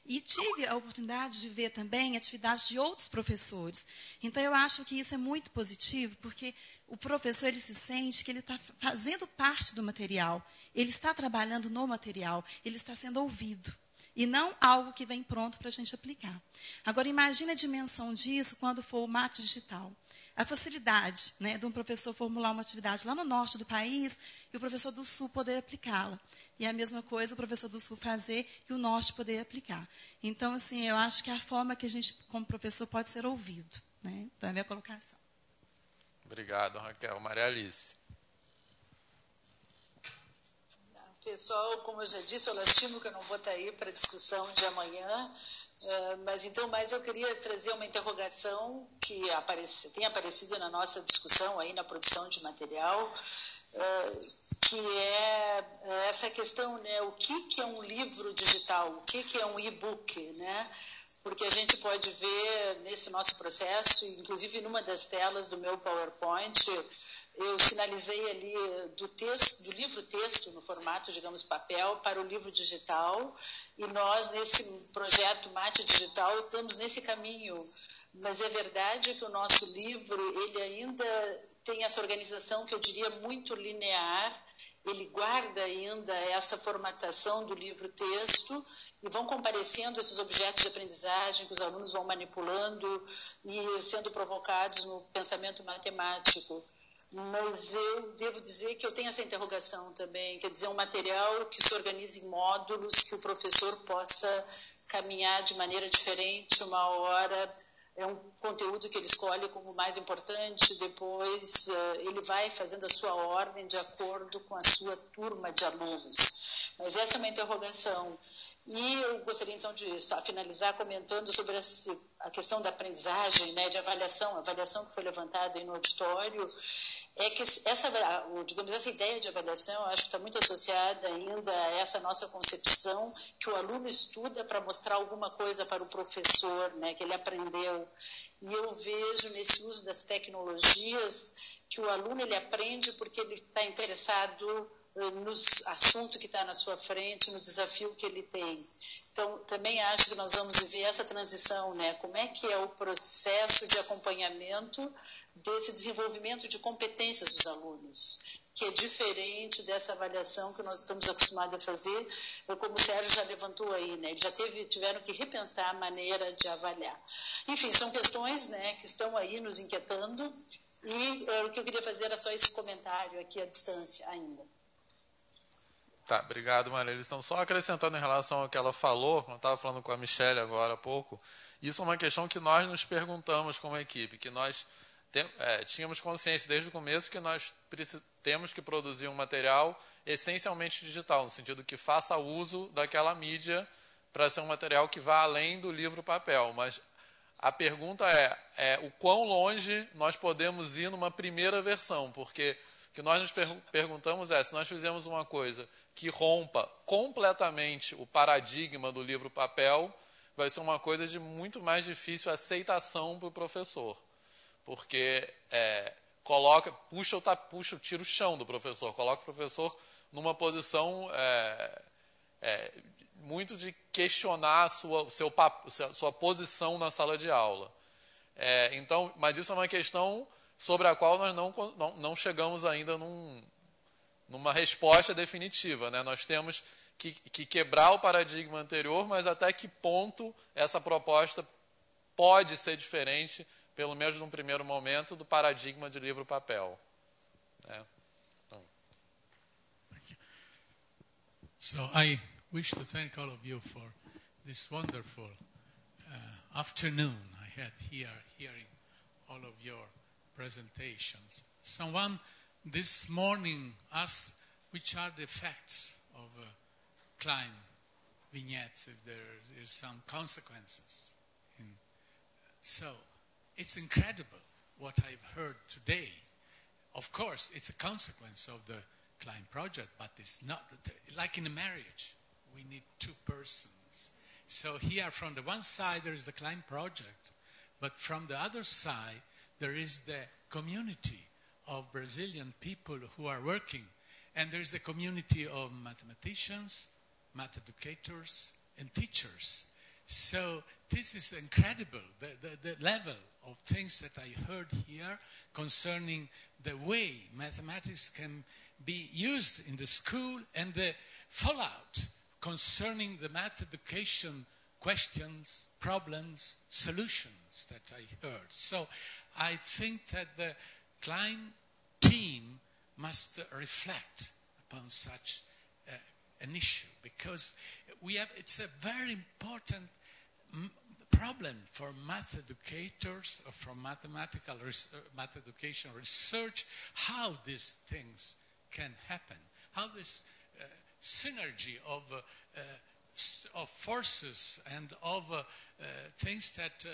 E tive a oportunidade de ver também atividades de outros professores. Então, eu acho que isso é muito positivo, porque o professor ele se sente que ele está fazendo parte do material, ele está trabalhando no material, ele está sendo ouvido. E não algo que vem pronto para a gente aplicar. Agora, imagine a dimensão disso quando for o mate digital. A facilidade, né, de um professor formular uma atividade lá no norte do país e o professor do sul poder aplicá-la. E a mesma coisa o professor do sul fazer e o norte poder aplicar. Então, assim, eu acho que é a forma que a gente, como professor, pode ser ouvido. Né? Então, é a minha colocação. Obrigado, Raquel. Maria Alice. Pessoal, como eu já disse, eu lastimo que eu não vou estar aí para a discussão de amanhã. Mas eu queria trazer uma interrogação que tem aparecido na nossa discussão aí na produção de material, que é essa questão, né, o que é um livro digital, o que é um e-book, né? Porque a gente pode ver nesse nosso processo, inclusive numa das telas do meu PowerPoint, eu sinalizei ali do livro-texto, no formato, digamos, papel, para o livro digital, e nós, nesse projeto Mate Digital, estamos nesse caminho. Mas é verdade que o nosso livro, ele ainda tem essa organização que eu diria muito linear, ele guarda ainda essa formatação do livro-texto, e vão comparecendo esses objetos de aprendizagem que os alunos vão manipulando e sendo provocados no pensamento matemático. Mas eu devo dizer que eu tenho essa interrogação também, quer dizer, um material que se organize em módulos, que o professor possa caminhar de maneira diferente. Uma hora é um conteúdo que ele escolhe como mais importante, depois ele vai fazendo a sua ordem de acordo com a sua turma de alunos. Mas essa é uma interrogação. E eu gostaria, então, de finalizar comentando sobre a questão da aprendizagem, né, de avaliação que foi levantada aí no auditório. É que essa ideia de avaliação, eu acho que está muito associada ainda a essa nossa concepção que o aluno estuda para mostrar alguma coisa para o professor, né, que ele aprendeu. E eu vejo nesse uso das tecnologias que o aluno ele aprende porque ele está interessado no assunto que está na sua frente, no desafio que ele tem. Então, também acho que nós vamos viver essa transição, né? Como é que é o processo de acompanhamento desse desenvolvimento de competências dos alunos? que é diferente dessa avaliação que nós estamos acostumados a fazer, como o Sérgio já levantou aí, né? Já tiveram que repensar a maneira de avaliar. Enfim, são questões, né, que estão aí nos inquietando, e o que eu queria fazer era só esse comentário aqui à distância ainda. Tá, obrigado, Maria. Eles estão só acrescentando em relação ao que ela falou, eu estava falando com a Michelle agora há pouco, isso é uma questão que nós nos perguntamos como equipe, que nós tínhamos consciência desde o começo que nós temos que produzir um material essencialmente digital, no sentido que faça uso daquela mídia para ser um material que vá além do livro papel. Mas a pergunta é o quão longe nós podemos ir numa primeira versão, porque o que nós nos perguntamos é, se nós fizermos uma coisa que rompa completamente o paradigma do livro papel, vai ser uma coisa de muito mais difícil aceitação para o professor. Porque tira o chão do professor, coloca o professor numa posição muito de questionar a sua posição na sala de aula. Então, mas isso é uma questão sobre a qual nós não chegamos ainda numa resposta definitiva, né? Nós temos que quebrar o paradigma anterior, mas até que ponto essa proposta pode ser diferente, pelo menos num primeiro momento, do paradigma de livro-papel. So I wish to thank all of you for this wonderful afternoon I had here, hearing all of your presentations. Someone this morning asked which are the effects of Klein vignettes, if there is some consequences. So it's incredible what I've heard today. Of course, it's a consequence of the Klein project, but it's not like in a marriage. We need two persons. So here from the one side there is the Klein project, but from the other side there is the community of Brazilian people who are working, and there is the community of mathematicians, math educators, and teachers. So this is incredible, the level of things that I heard here concerning the way mathematics can be used in the school and the fallout concerning the math education questions, problems, solutions that I heard. So I think that the Klein team must reflect upon such an issue, because it's a very important problem for math educators or for math education research, how these things can happen, how this synergy of forces and of things that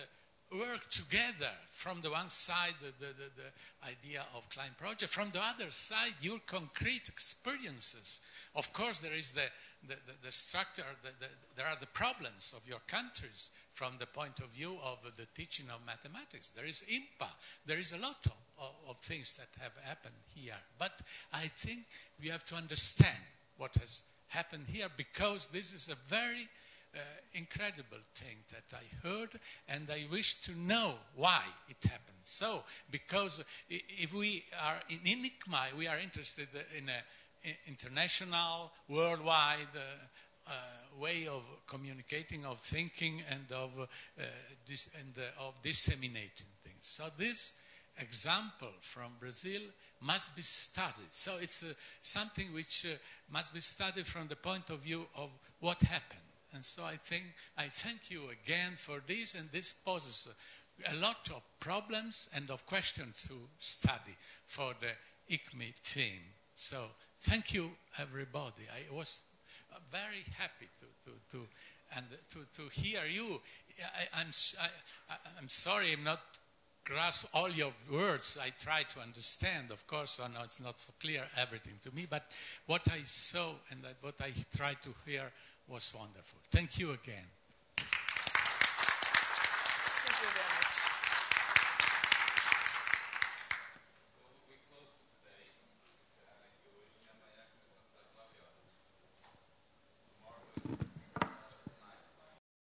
work together. From the one side, the idea of Klein project. From the other side, your concrete experiences. Of course, there is the structure, there are the problems of your countries from the point of view of the teaching of mathematics. There is IMPA. There is a lot of things that have happened here. But I think we have to understand what has happened here, because this is a very incredible thing that I heard, and I wish to know why it happened. So, because if we are in INICMA, we are interested in an international, worldwide way of communicating, of thinking, and of disseminating things. So this example from Brazil must be studied. So it's something which must be studied from the point of view of what happened. And so I thank you again for this, and this poses a lot of problems and of questions to study for the ICME team. So thank you, everybody. I was very happy to hear you. I'm sorry I'm not grasp all your words. I try to understand, of course. I know it's not so clear everything to me, but what I saw and what I tried to hear was wonderful. Thank you again.